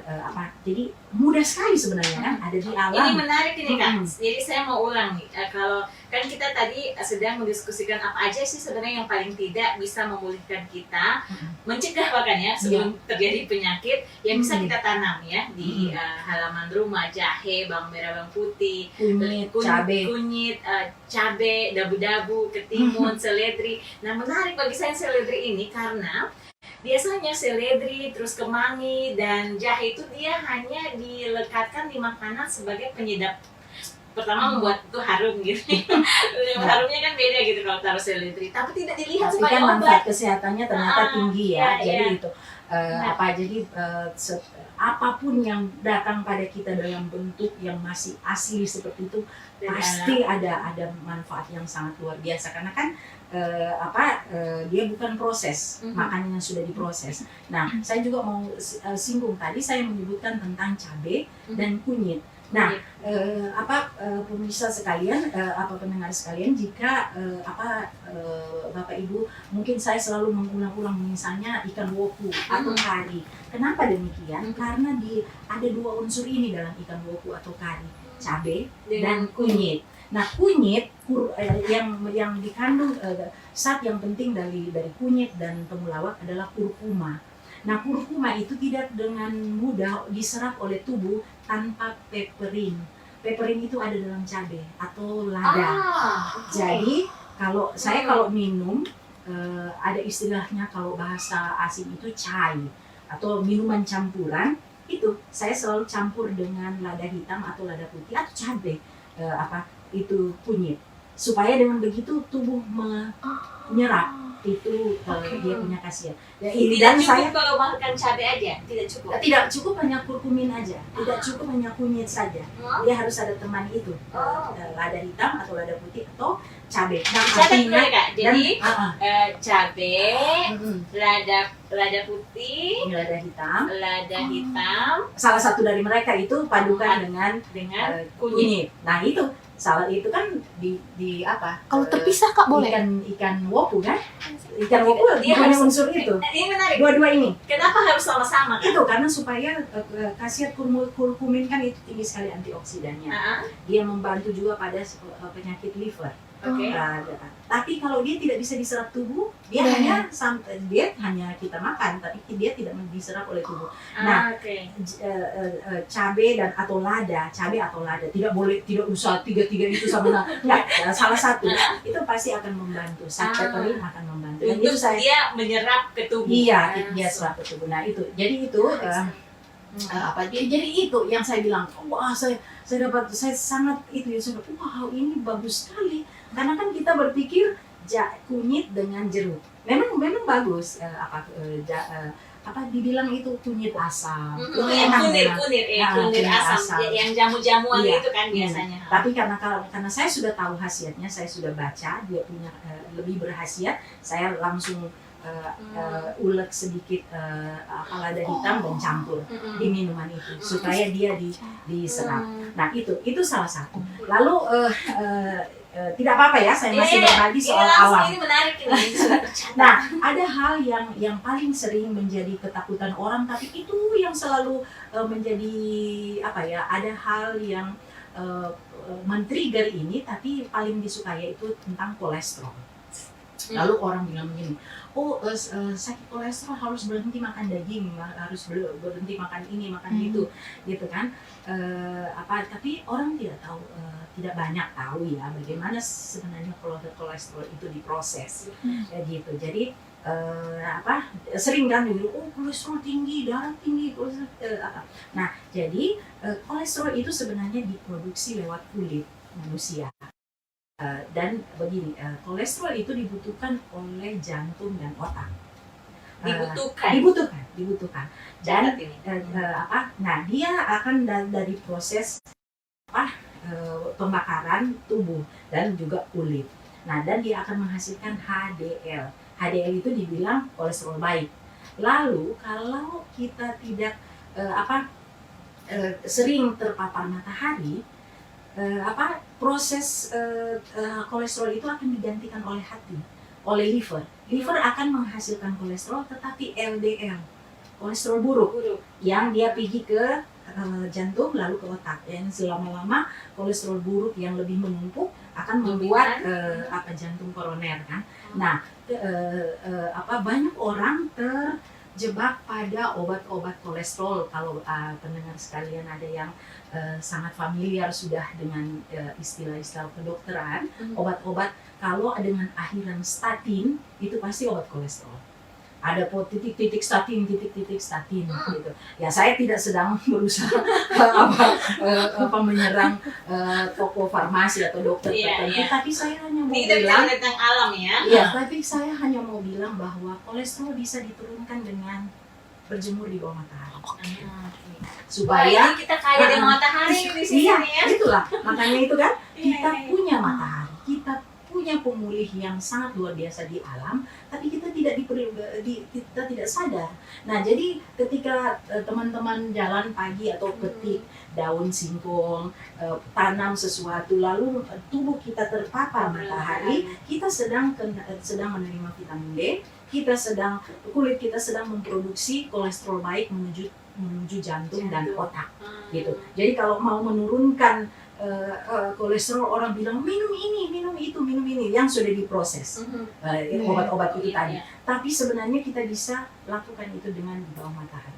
jadi mudah sekali sebenarnya kan, ada di alam. Ini menarik ini Kak. Jadi saya mau ulang nih. Kalau kan kita tadi sedang mendiskusikan apa aja sih sebenarnya yang paling tidak bisa memulihkan kita, mencegah bahkan ya sebelum terjadi penyakit yang bisa kita tanam ya di halaman rumah, jahe, bawang merah, bawang putih, kunyit, cabe, dabu-dabu, ketimun, seledri. Nah menarik bagi saya seledri ini karena biasanya seledri, terus kemangi, dan jahe itu dia hanya dilekatkan di makanan sebagai penyedap. Pertama membuat itu harum gitu. Harumnya kan beda gitu kalau taruh seledri. Tapi tidak dilihat tapi sebagai kan manfaat obat. kesehatannya ternyata tinggi ya. Jadi itu apapun yang datang pada kita dalam bentuk yang masih asli seperti itu pasti ada manfaat yang sangat luar biasa karena kan dia bukan proses makanan yang sudah diproses. Nah, saya juga mau singgung tadi saya menyebutkan tentang cabai dan kunyit. Nah, pemirsa sekalian, pendengar sekalian, jika Bapak Ibu, mungkin saya selalu mengulang-ulang misalnya ikan woku atau kari. Kenapa demikian? Karena ada dua unsur ini dalam ikan woku atau kari, cabai dan kunyit. Nah, kunyit yang dikandung zat yang penting dari kunyit dan temulawak adalah kurkuma. Nah, kurkuma itu tidak dengan mudah diserap oleh tubuh tanpa peperin. Peperin itu ada dalam cabai atau lada. Jadi kalau minum ada istilahnya kalau bahasa asing itu chai atau minuman campuran itu saya selalu campur dengan lada hitam atau lada putih atau cabai itu kunyit supaya dengan begitu tubuh menyerap itu dia punya khasiat. Tidak cukup kalau makan cabai aja, tidak cukup hanya kurkumin aja, tidak cukup hanya kunyit saja. Dia harus ada teman itu, lada hitam atau lada putih atau cabai. Nah, artinya jadi cabai, lada putih, lada hitam. Salah satu dari mereka itu padukan dengan kunyit. Nah itu salah itu kan di apa? Kalau terpisah Kak boleh? Ikan woku kan? Ikan woku dia punya unsur itu. Ini menarik. Dua-dua ini. Kenapa harus sama-sama kan? Itu karena supaya khasiat kurkumin kan itu tinggi sekali antioksidannya. Dia membantu juga pada penyakit liver. Tapi kalau dia tidak bisa diserap tubuh, dia hanya kita makan, tapi dia tidak diserap oleh tubuh. Nah, cabai atau lada tidak usah tiga itu sama. Enggak, salah satu itu pasti akan membantu. Peperin akan membantu. Dan itu dia menyerap ke tubuh. Iya, dia serap ke tubuh. Nah itu, jadi itu jadi itu yang saya bilang, wah saya sangat itu ya, wah ini bagus sekali. Karena kan kita berpikir kunyit dengan jeruk memang bagus, dibilang itu kunyit asam, kunir asam yang jamu-jamuan itu kan biasanya. Tapi karena saya sudah tahu khasiatnya, saya sudah baca dia punya lebih berkhasiat, saya langsung ulek sedikit lada hitam dan campur di minuman itu supaya dia diserap. Nah itu salah satu. Lalu tidak apa-apa ya, saya masih berbagi soal awam. Ini menarik ini. Nah, ada hal yang paling sering menjadi ketakutan orang, tapi itu yang selalu menjadi ada hal yang men-trigger ini, tapi paling disukai itu tentang kolesterol. Lalu orang bilang begini, sakit kolesterol harus berhenti makan daging, harus berhenti makan ini, makan itu, gitu kan? Tapi orang tidak banyak tahu ya bagaimana sebenarnya kolesterol itu diproses, gitu. Jadi sering kan kolesterol tinggi, darah tinggi, Nah, jadi kolesterol itu sebenarnya diproduksi lewat kulit manusia. Dan begini, kolesterol itu dibutuhkan oleh jantung dan otak. Dibutuhkan. Dan nah dia akan dari proses pembakaran tubuh dan juga kulit. Nah, dan dia akan menghasilkan HDL. HDL itu dibilang kolesterol baik. Lalu kalau kita tidak sering terpapar matahari, proses kolesterol itu akan digantikan oleh hati, oleh liver. Liver akan menghasilkan kolesterol, tetapi LDL, kolesterol buruk, yang dia pergi ke jantung lalu ke otak. Yang selama-lama kolesterol buruk yang lebih menumpuk akan membuat jantung koroner kan. Nah, banyak orang terjebak pada obat-obat kolesterol. Kalau pendengar sekalian ada yang sangat familiar sudah dengan istilah-istilah kedokteran, obat-obat kalau dengan akhiran statin itu pasti obat kolesterol. Ada titik-titik statin gitu. Ya saya tidak sedang berusaha menyerang toko farmasi atau dokter tertentu, tapi saya hanya mau bilang tentang alam ya. Iya, tapi saya hanya mau bilang bahwa kolesterol bisa diturunkan dengan berjemur di bawah matahari. Supaya kita kaya dengan matahari di sini iya, ya. itulah makanya itu kan kita punya matahari, kita punya pemulih yang sangat luar biasa di alam, tapi kita kita tidak sadar. Nah, jadi ketika teman-teman jalan pagi atau petik daun singkong, tanam sesuatu, lalu tubuh kita terpapar matahari, kita sedang menerima vitamin D, kulit kita sedang memproduksi kolesterol baik menuju jantung dan otak, gitu. Jadi kalau mau menurunkan kolesterol, orang bilang minum ini, minum ini yang sudah diproses, obat-obat itu tadi. Tapi sebenarnya kita bisa lakukan itu dengan di bawah matahari.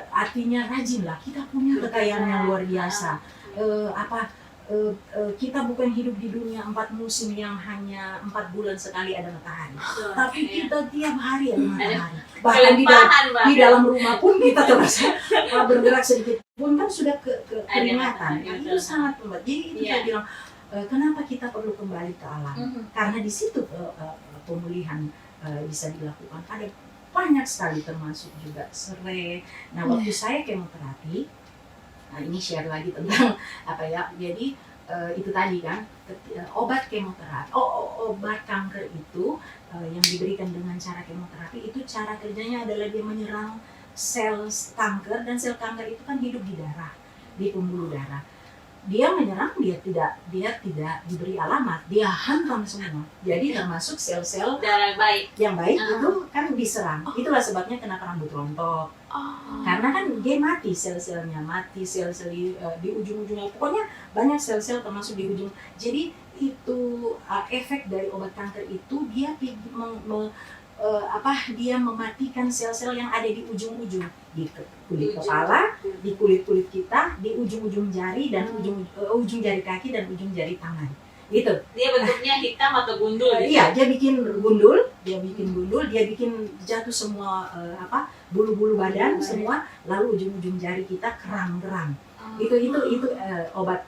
Artinya rajinlah, kita punya kekayaan yang luar biasa. Kita bukan hidup di dunia 4 musim yang hanya 4 bulan sekali ada matahari, tapi kita tiap hari ada matahari. Bahkan di dalam rumah pun kita terasa bergerak sedikit pun kan sudah keringatan. Nah, itu sangat membuat. Jadi itu saya bilang, kenapa kita perlu kembali ke alam? Karena di situ pemulihan bisa dilakukan. Ada banyak sekali, termasuk juga serai. Nah, waktu saya kemoterapi, nah ini share lagi tentang jadi itu tadi kan, obat kemoterapi, obat kanker itu yang diberikan dengan cara kemoterapi itu cara kerjanya adalah dia menyerang sel kanker, dan sel kanker itu kan hidup di darah, di pembuluh darah. Dia menyerang, dia tidak diberi alamat, dia hantam semua. Jadi termasuk sel-sel darah yang baik itu kan diserang. Itulah sebabnya kenapa rambut rontok. Karena kan dia mati, sel-selnya mati, sel-sel di ujung-ujungnya. Pokoknya banyak sel-sel termasuk di ujung. Jadi itu efek dari obat kanker itu, dia dia mematikan sel-sel yang ada di ujung-ujung, di kulit kepala, di kulit-kulit kita, di ujung-ujung jari dan ujung jari kaki dan ujung jari tangan. Gitu. Dia bentuknya hitam atau gundul? Iya, dia bikin gundul, dia bikin jatuh semua bulu-bulu badan semua, lalu ujung-ujung jari kita kerang-kerang. Itu obat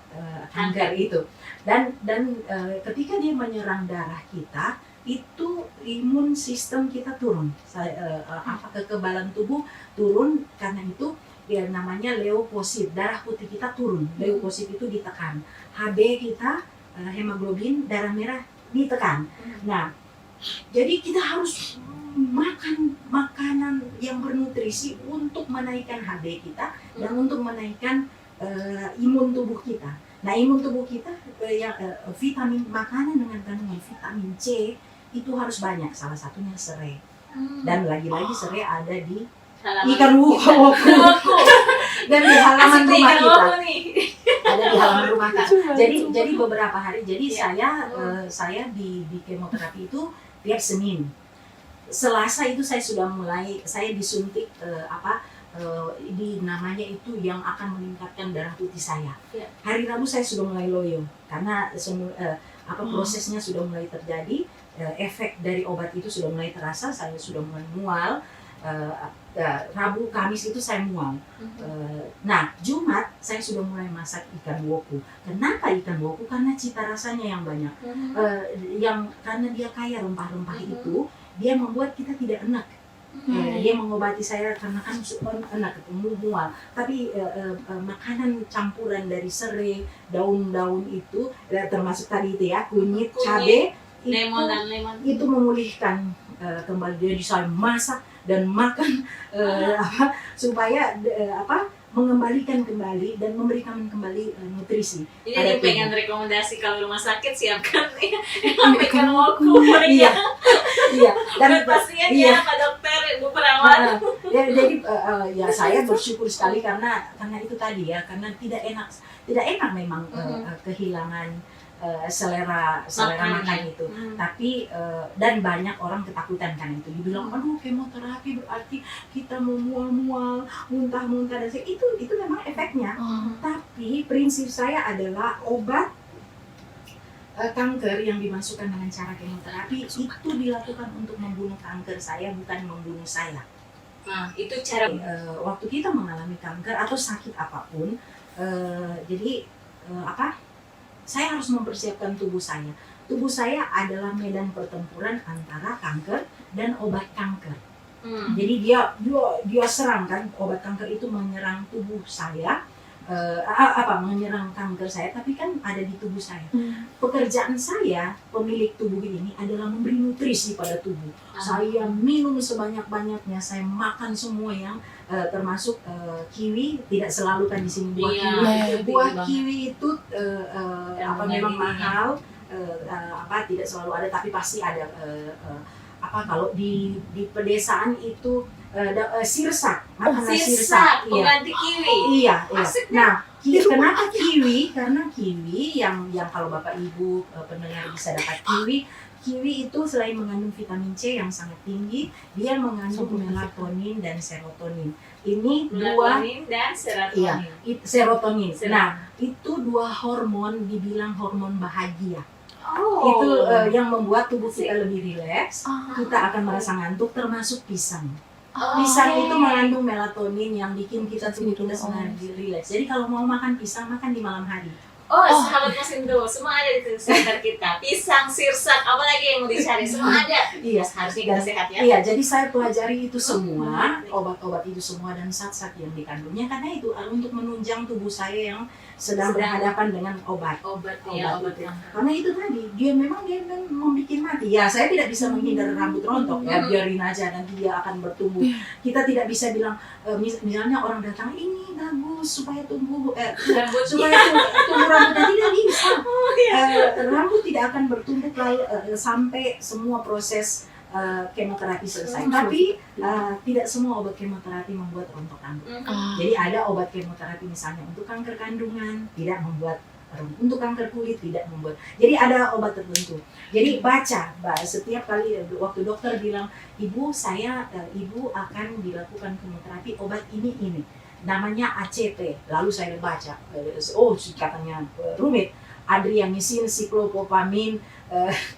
kanker itu. Dan ketika dia menyerang darah kita, itu imun sistem kita turun, kekebalan tubuh turun. Karena itu ya namanya leukosit, darah putih kita turun, leukosit itu ditekan, Hb kita, hemoglobin darah merah ditekan. Nah, jadi kita harus makan makanan yang bernutrisi untuk menaikkan Hb kita dan untuk menaikkan imun tubuh kita. Nah, imun tubuh kita vitamin, makanan dengan kandungan vitamin C itu harus banyak, salah satunya serai. Dan lagi-lagi serai ada di ikan woku dan di halaman rumah kita. Ada di halaman rumah kita. Jadi beberapa hari. Jadi saya di kemoterapi itu tiap Senin. Selasa itu saya sudah mulai, saya disuntik di namanya itu yang akan meningkatkan darah putih saya. Hari Rabu saya sudah mulai loyo karena prosesnya sudah mulai terjadi. Efek dari obat itu sudah mulai terasa, saya sudah mulai mual. Rabu, Kamis itu saya mual. Nah, Jumat saya sudah mulai masak ikan woku. Kenapa ikan woku? Karena cita rasanya yang banyak. Karena dia kaya rempah-rempah itu, dia membuat kita tidak enak. Dia mengobati saya karena kan enak, mual. Tapi makanan campuran dari serai, daun-daun itu, termasuk tadi itu ya, kunyit, cabai, lemon itu memulihkan kembali. Jadi saya masak dan makan supaya mengembalikan kembali dan memberikan kembali nutrisi. Ini Ada yang pengen tubuh. rekomendasi kalau rumah sakit siapkan American Walker Iya, iya. Dan buat pasiennya, iya. Pak Dokter, Ibu perawat. Jadi ya saya bersyukur sekali karena itu tadi ya, karena tidak enak memang kehilangan selera Makannya. makan itu. Tapi dan banyak orang ketakutan kan itu, dibilang aduh kemoterapi berarti kita mau mual-mual, muntah-muntah dan itu memang efeknya. Tapi prinsip saya adalah obat kanker yang dimasukkan dengan cara kemoterapi itu dilakukan untuk membunuh kanker saya, bukan membunuh saya. Nah, itu cara Waktu kita mengalami kanker atau sakit apapun, jadi saya harus mempersiapkan tubuh saya. Tubuh saya adalah medan pertempuran antara kanker dan obat kanker. Jadi dia serang kan, obat kanker itu menyerang tubuh saya, menyerang kanker saya, tapi kan ada di tubuh saya. Pekerjaan saya, pemilik tubuh ini adalah memberi nutrisi pada tubuh. Saya minum sebanyak-banyaknya, saya makan semua yang termasuk kiwi, tidak selalu kan di sini buah Iya, kiwi. Buah banget. kiwi itu memang ininya. mahal, tidak selalu ada, tapi pasti ada. Kalau di pedesaan itu sirsak, makanan sirsak, Iya. pengganti kiwi. Iya. Asik deh. Nah, kenapa kiwi? Karena kiwi yang kalau Bapak Ibu pendengar bisa dapat kiwi itu selain mengandung vitamin C yang sangat tinggi, dia mengandung melatonin dan serotonin. Ini dua Melatonin dan serotonin. serotonin. Serotonin. Nah, itu dua hormon dibilang hormon bahagia. Oh. Itu yang membuat tubuh kita lebih rileks. Kita akan merasa ngantuk, termasuk pisang. Pisang itu mengandung melatonin yang bikin kita tubuh kita semakin rileks. Jadi kalau mau makan pisang, makan di malam hari. Sahabat Masindo, semua ada di sekitar kita. Pisang, sirsak, apalagi yang mau dicari, semua ada. Iya. Harusnya kita sehat ya. Iya, jadi saya pelajari itu semua, obat-obat itu semua dan zat-zat yang dikandungnya, karena itu untuk menunjang tubuh saya yang sedang berhadapan dengan obat. Obat Obat itu. itu. Karena itu tadi, dia memang membuat mati. Ya, saya tidak bisa menghindar rambut rontok, ya biarin aja nanti dia akan bertumbuh. Kita tidak bisa bilang, misalnya orang datang ini bagus supaya tumbuh, Rambut supaya tumbuh rambutnya, tidak bisa. Rambut tidak akan bertumbuh sampai semua proses kemoterapi selesai. Tapi tidak semua obat kemoterapi membuat rontok rambut. Jadi ada obat kemoterapi misalnya untuk kanker kandungan tidak membuat rontok, untuk kanker kulit tidak membuat. Jadi ada obat tertentu. Jadi baca setiap kali waktu dokter bilang, ibu akan dilakukan kemoterapi obat ini. Namanya ACT. Lalu saya baca, katanya rumit. Adriamycin, siklopopamin,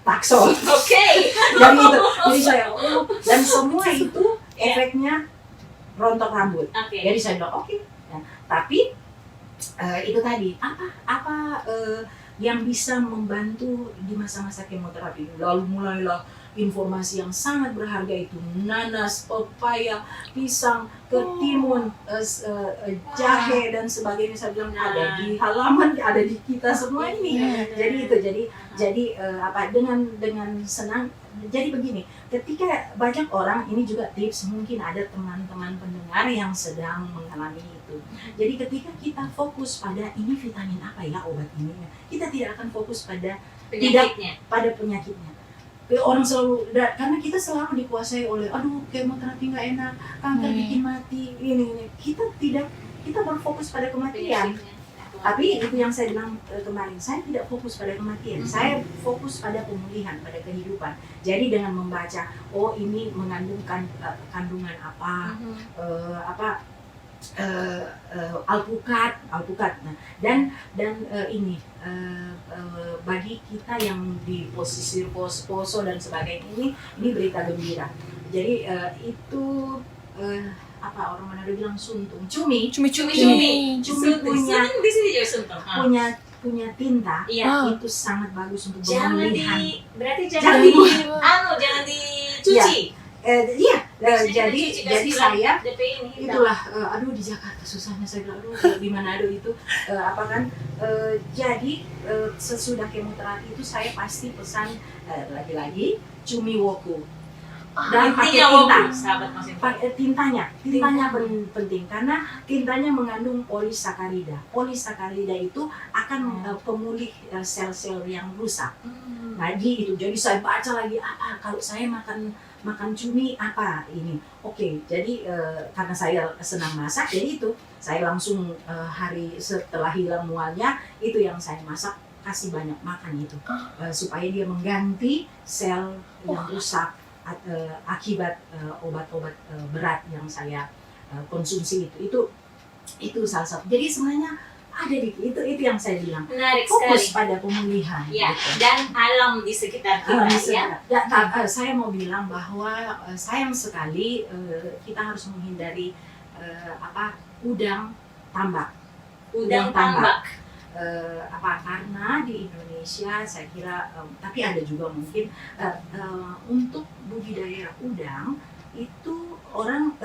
taxol. Oke. Jadi saya dan semua itu efeknya rontok rambut. Oke. Jadi saya bilang oke. Nah, tapi itu tadi apa yang bisa membantu di masa-masa kemoterapi. Lalu mulailah informasi yang sangat berharga itu, nanas, pepaya, pisang, ketimun, jahe dan sebagainya. Saya bilang ada di halaman, ada di kita semua ini. Jadi dengan senang. Jadi begini, ketika banyak orang, ini juga tips, mungkin ada teman-teman pendengar yang sedang mengalami itu. Jadi ketika kita fokus pada ini vitamin apa ya obat ini, kita tidak akan fokus pada penyakitnya. Orang selalu, karena kita selalu dikuasai oleh kemoterapi nggak enak, kanker bikin mati, ini. Kita berfokus pada kematian. Tapi itu yang saya bilang kemarin, saya tidak fokus pada kematian, saya fokus pada pemulihan, pada kehidupan. Jadi dengan membaca, ini mengandungkan kandungan apa, alpukat. Nah, dan ini bagi kita yang di posisi poso dan sebagainya, ini berita gembira. Jadi itu orang Manado bilang suntung, cumi punya di sini juga suntung. punya tinta. Iya. Itu sangat bagus untuk Jangan pemulihan. jangan dicuci. Jadi saya DP ini hitam. itulah di Jakarta susahnya, saya bilang di Manado itu jadi sesudah kemoterapi itu saya pasti pesan lagi-lagi cumi woku. dan pakai Intinya tinta. woku, sahabat Mas Indro. Tintanya penting karena tintanya mengandung polisakarida. Polisakarida itu akan pemulih sel-sel yang rusak. Lagi itu, jadi saya baca lagi apa kalau saya makan cumi apa ini. Oke, jadi karena saya senang masak, jadi itu saya langsung hari setelah hilang mualnya itu yang saya masak, kasih banyak makan itu supaya dia mengganti sel yang rusak akibat obat-obat berat yang saya konsumsi itu salah satu. Jadi sebenarnya ada itu yang saya bilang, Menarik fokus sekali. pada pemulihan. Ya, gitu. dan alam di sekitar kita ya. Saya mau bilang bahwa sayang sekali kita harus menghindari udang tambak. Udang tambak. Karena di Indonesia saya kira tapi ada juga mungkin untuk budidaya udang itu udang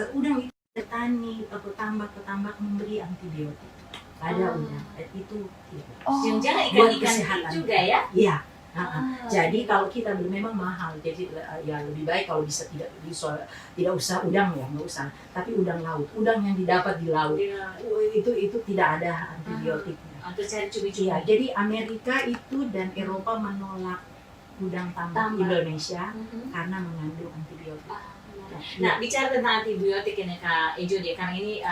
itu petani petambak memberi antibiotik pada udang itu tidak. Jangan-jangan Buat ikan-ikan kesehatan. juga ya. Iya. Jadi kalau kita beli memang mahal, jadi ya lebih baik kalau bisa tidak usah udang ya, nggak usah. Tapi udang laut, udang yang didapat di laut itu tidak ada antibiotiknya. Atau cari cumi-cumi. Iya, jadi Amerika itu dan Eropa menolak udang tambak Indonesia karena mengandung antibiotik. Nah, bicara tentang antibiotik ini Kak Ejo dia, karena ini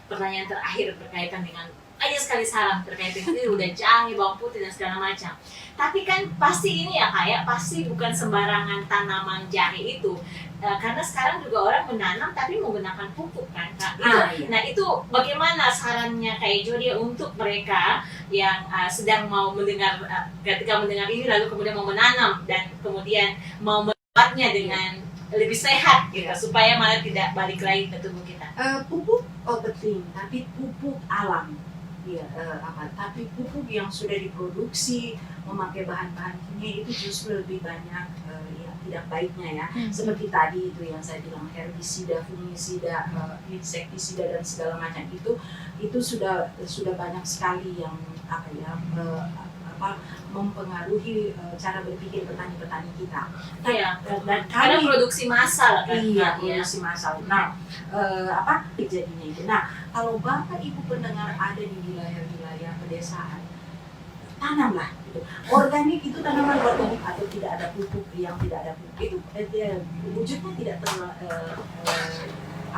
pertanyaan terakhir berkaitan dengan banyak sekali saran terkait dengan ini udah jahe, bawang putih dan segala macam. Tapi kan pasti ini ya kayak pasti bukan sembarangan tanaman jahe itu. Karena sekarang juga orang menanam tapi menggunakan pupuk kan Kak. Iya. Nah itu bagaimana sarannya Kak Ejo dia untuk mereka yang sedang mau mendengar ketika mendengar ini lalu kemudian mau menanam dan kemudian mau merawatnya dengan lebih sehat gitu supaya malah tidak balik lagi ke tubuh kita. Pupuk penting, tapi pupuk alam. Ya, tapi pupuk yang sudah diproduksi memakai bahan-bahan kimia itu justru lebih banyak yang tidak baiknya ya. Seperti tadi itu yang saya bilang herbisida, fungisida, insektisida dan segala macam itu sudah banyak sekali yang mempengaruhi cara berpikir petani-petani kita. Iya. Dan Karena kami produksi massal kan. Iya, Kak, ya. produksi massal. Nah, jadinya itu. Nah, kalau Bapak Ibu pendengar ada di wilayah-wilayah pedesaan, tanamlah gitu. Organik itu tanaman organik atau tidak ada pupuk yang tidak ada pupuk itu wujudnya tidak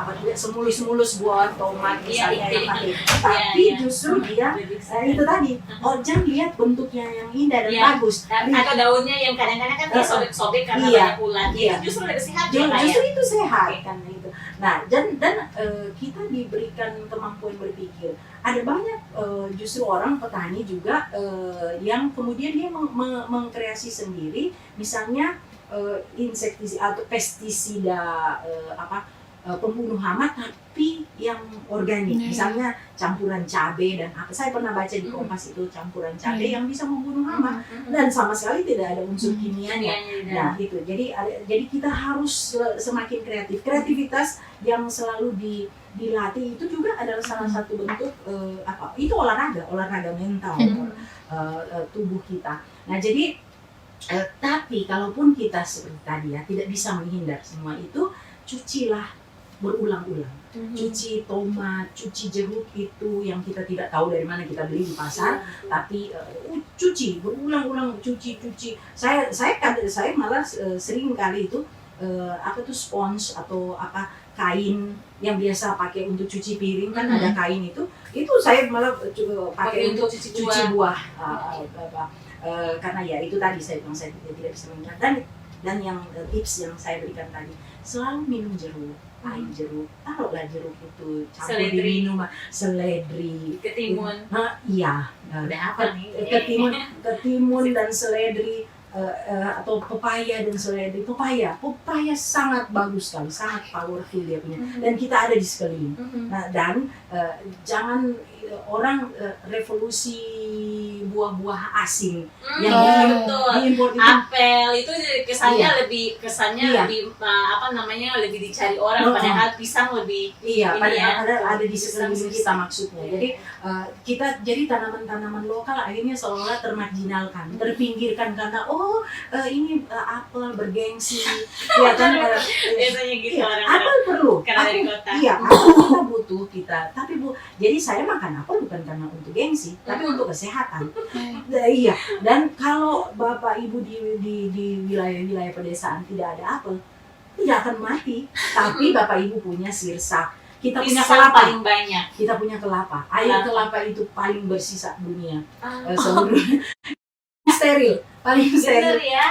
tidak semulus-mulus buat tomat misalnya yang pakai. Tapi justru dia itu tadi, jangan lihat bentuknya yang indah dan bagus. Atau daunnya yang kadang-kadang kan dia sobek-sobek karena banyak ulat. Itu justru lebih sehat ya Kak ya. Justru itu sehat kan itu. Nah, dan kita diberikan kemampuan berpikir. Ada banyak justru orang petani juga yang kemudian dia mengkreasi sendiri, misalnya insektisida atau pestisida pembunuh hama tapi yang organik, misalnya campuran cabai dan apa. Saya pernah baca di Kompas itu campuran cabai yang bisa membunuh hama dan sama sekali tidak ada unsur kimianya. Nah itu, jadi kita harus semakin kreatif. Kreativitas yang selalu dilatih itu juga adalah salah satu bentuk itu olahraga mental tubuh kita. Nah jadi tapi kalaupun kita seperti tadi ya tidak bisa menghindar semua itu, cucilah berulang-ulang. Cuci tomat, cuci jeruk itu yang kita tidak tahu dari mana kita beli di pasar, tapi cuci berulang-ulang, cuci. Saya malah sering kali itu spons atau kain yang biasa pakai untuk cuci piring kan ada kain itu saya malah pakai untuk cuci buah. Karena ya itu tadi saya bilang saya tidak bisa mengingat, dan yang tips yang saya berikan tadi, selalu minum jeruk, air jeruk, taruhlah jeruk itu campur di minuman, seledri, ketimun. Iya, Udah apa nih? ketimun dan seledri, atau pepaya dan seledri. Pepaya sangat bagus sekali, sangat powerful dia punya, dan kita ada di sekeliling. Nah, dan jangan orang revolusi buah-buah asing yang betul. diimpor itu. Apel itu kesannya Iya. Iya. lebih lebih dicari orang, padahal pisang lebih Iya, ini ya. ada di sekeliling Pisang kita maksudnya. Jadi jadi tanaman-tanaman lokal akhirnya seolah termarginalkan, terpinggirkan karena ini apel bergengsi, ya kan? biasanya gitu Iya, orang-orang apel perlu. karena dari kota. Iya, apel kita butuh tapi jadi saya makan apel bukan karena untuk gengsi, tapi untuk kesehatan. Iya, dan kalau Bapak Ibu di wilayah-wilayah pedesaan tidak ada apel, tidak akan mati. Tapi Bapak Ibu punya sirsak, kita punya Pisang kelapa, paling banyak. kita punya kelapa. Air kelapa itu paling bersih dunia, Ah, seluruh steril, paling steril. bener ya.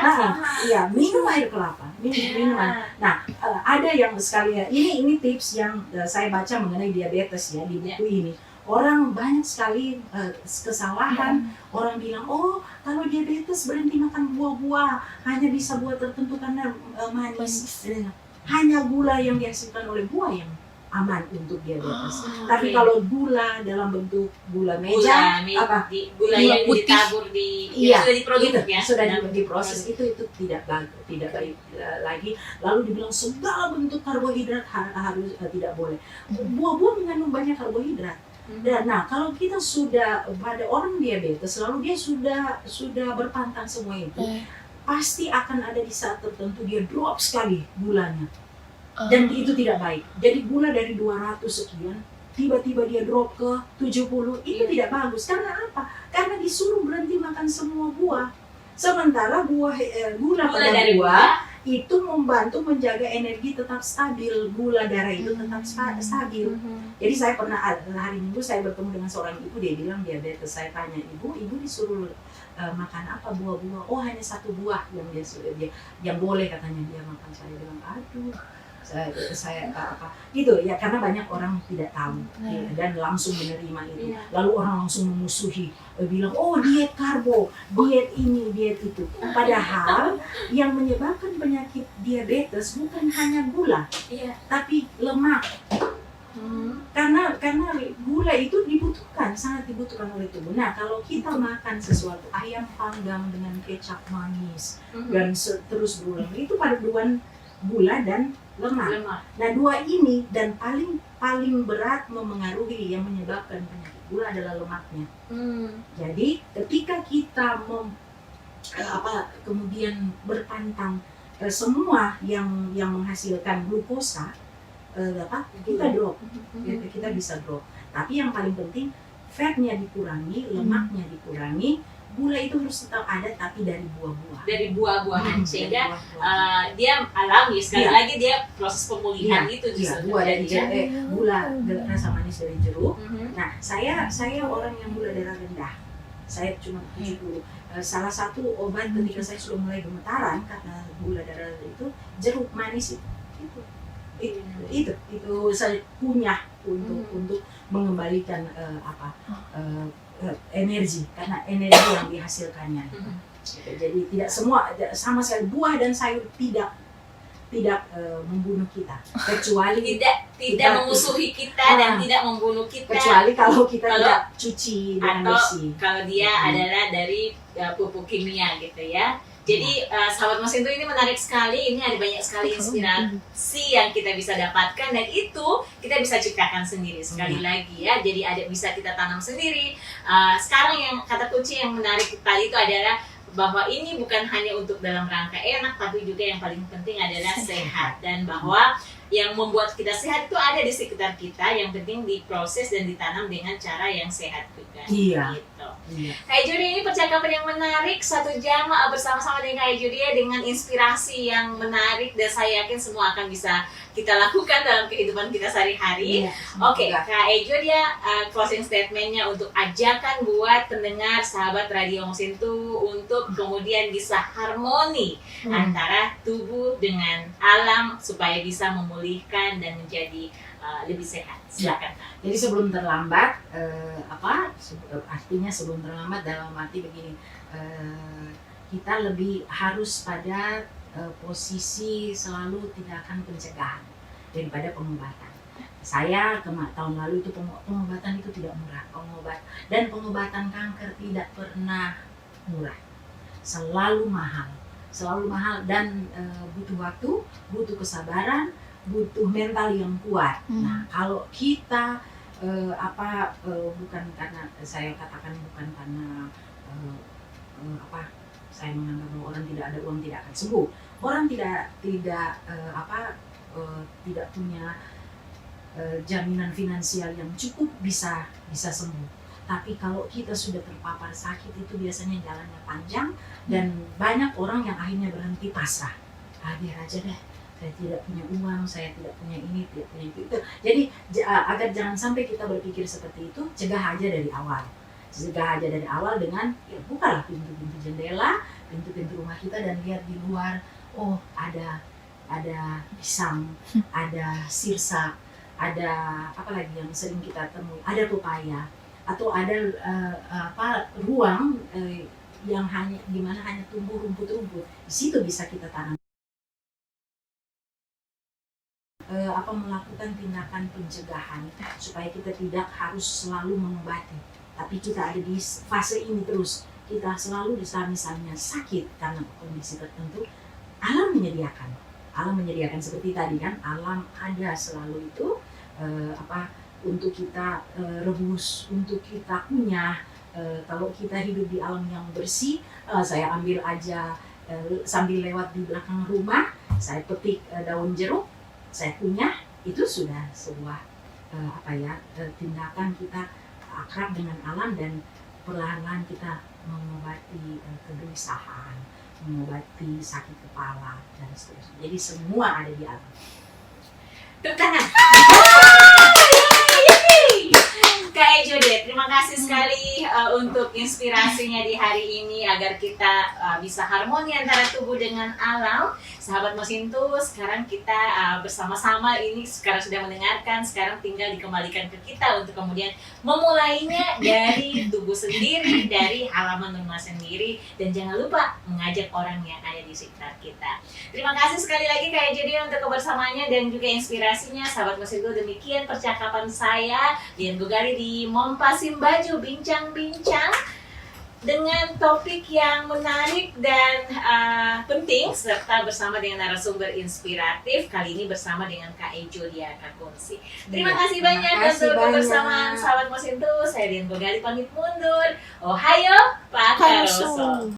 Iya, minum air kelapa, minuman. Nah, ada yang sekali ini tips yang saya baca mengenai diabetes ya di buku ini. Orang banyak sekali kesalahan. Orang bilang, kalau diabetes berhenti makan buah-buah, hanya bisa buah tertentu karena manis. Hanya gula yang dihasilkan oleh buah yang aman untuk diabetes. Tapi kalau gula dalam bentuk gula meja, gula yang putih. ditabur Iya, sudah diproduk gitu, ya, sudah dalam diproses itu tidak baik lagi. Lalu dibilang segala bentuk karbohidrat harus tidak boleh. Buah-buah mengandung banyak karbohidrat. Nah, kalau kita sudah pada orang diabetes, lalu dia sudah berpantang semua itu, pasti akan ada di saat tertentu dia drop sekali gulanya. Dan itu tidak baik. Jadi gula dari 200 sekian, tiba-tiba dia drop ke 70, itu tidak bagus. Karena apa? Karena disuruh berhenti makan semua buah. Sementara gula pada dari buah itu membantu menjaga energi tetap stabil, gula darah itu tetap stabil. Jadi saya pernah hari Minggu saya bertemu dengan seorang ibu, dia bilang diabetes. Saya tanya, ibu disuruh makan apa buah-buah? Oh, hanya satu buah dia yang boleh katanya dia makan. Saya bilang, aduh, saya apa gitu ya, karena banyak orang tidak tahu ya, dan langsung menerima itu. Lalu orang langsung memusuhi, bilang diet karbo, diet ini, diet itu. Padahal yang menyebabkan penyakit diabetes bukan hanya gula, tapi lemak. Karena gula itu sangat dibutuhkan oleh tubuh. Nah, kalau kita makan sesuatu ayam panggang dengan kecap manis dan terus berulang, itu paduan gula dan lemak. Nah, dua ini dan paling berat memengaruhi yang menyebabkan penyakit gula adalah lemaknya. Jadi ketika kita kemudian berpantang semua yang menghasilkan glukosa, kita drop, kita bisa drop. Tapi yang paling penting fatnya dikurangi, lemaknya dikurangi. Gula itu harus tetap ada, tapi dari buah-buahan. Dari buah-buahan, sehingga dia alami. Sekali lagi dia proses pemulihan itu justru buah dari gula rasa manis dari jeruk. Nah, saya orang yang gula darah rendah. Saya cuma 70. Salah satu obat ketika saya sudah mulai gemetaran karena gula darah itu jeruk manis itu saya kunyah untuk mengembalikan energi, karena energi yang dihasilkannya. Jadi tidak semua sama sekali buah dan sayur tidak membunuh kita, kecuali tidak memusuhi kita dan tidak membunuh kita, kecuali kalau kita tidak cuci dengan bersih. Kalau dia adalah dari pupuk kimia gitu ya. Jadi sahabat Mas Intu, ini menarik sekali. Ini ada banyak sekali inspirasi yang kita bisa dapatkan, dan itu kita bisa ciptakan sendiri sekali lagi ya. Jadi bisa kita tanam sendiri. Sekarang yang kata kunci yang menarik tadi itu adalah bahwa ini bukan hanya untuk dalam rangka enak, tapi juga yang paling penting adalah sehat, dan bahwa yang membuat kita sehat itu ada di sekitar kita. Yang penting diproses dan ditanam dengan cara yang sehat juga. Gitu. Kak Jody, ini percakapan yang menarik, 1 jam bersama-sama dengan Kak Jody dengan inspirasi yang menarik, dan saya yakin semua akan bisa kita lakukan dalam kehidupan kita sehari-hari. Oke, Kak Jody, closing statementnya untuk ajakan buat pendengar sahabat Radio Mosintu untuk kemudian bisa harmoni antara tubuh dengan alam supaya bisa memulihkan dan menjadi lebih sehat. Silakan. Jadi sebelum terlambat, artinya sebelum terlambat dalam arti begini, kita lebih harus pada posisi selalu tindakan pencegahan daripada pengobatan. Saya tahun lalu itu pengobatan itu tidak murah, pengobatan kanker tidak pernah murah, selalu mahal dan butuh waktu, butuh kesabaran, butuh mental yang kuat. Nah, kalau kita bukan karena saya katakan bukan karena saya menganggap bahwa orang tidak ada uang tidak akan sembuh. Orang tidak punya jaminan finansial yang cukup bisa sembuh. Tapi kalau kita sudah terpapar sakit itu biasanya jalannya panjang dan banyak orang yang akhirnya berhenti pasrah. Biar aja deh, saya tidak punya uang, saya tidak punya ini, tidak punya itu. Jadi agar jangan sampai kita berpikir seperti itu, cegah aja dari awal. Cegah aja dari awal dengan bukalah pintu-pintu jendela, pintu-pintu rumah kita dan lihat di luar, oh ada pisang, ada sirsak, ada apa lagi yang sering kita temui, ada pepaya, atau ada ruang yang dimana hanya tumbuh rumput-rumput. Di situ bisa kita tanam. Melakukan tindakan pencegahan supaya kita tidak harus selalu mengobati, tapi kita ada di fase ini terus. Kita selalu di saat misalnya sakit karena kondisi tertentu, alam menyediakan seperti tadi kan, alam ada selalu itu untuk kita rebus, untuk kita kunyah. Kalau kita hidup di alam yang bersih, saya ambil aja sambil lewat di belakang rumah, saya petik daun jeruk, saya kunyah, itu sudah sebuah tindakan kita akrab dengan alam dan perlahan-lahan kita mengobati kegelisahan, mengobati sakit kepala dan seterusnya. Jadi semua ada di alam. Tepuk tangan. Kak Judith, terima kasih sekali untuk inspirasinya di hari ini agar kita bisa harmoni antara tubuh dengan alam. Sahabat Mosinto, sekarang kita bersama-sama ini sekarang sudah mendengarkan, sekarang tinggal dikembalikan ke kita untuk kemudian memulainya dari tubuh sendiri, dari halaman rumah sendiri, dan jangan lupa mengajak orang yang ada di sekitar kita. Terima kasih sekali lagi Kak Judith untuk kebersamaannya dan juga inspirasinya. Sahabat Mosinto, demikian percakapan saya Dian Gugari di Mompasim Baju, bincang-bincang dengan topik yang menarik dan penting serta bersama dengan narasumber inspiratif, kali ini bersama dengan Kak Ejo Diaka Kunsi. Terima kasih banyak untuk kebersamaan sahabat Mosinto. Saya Dian Gugari pamit mundur. Ohayo, Pak Karoso.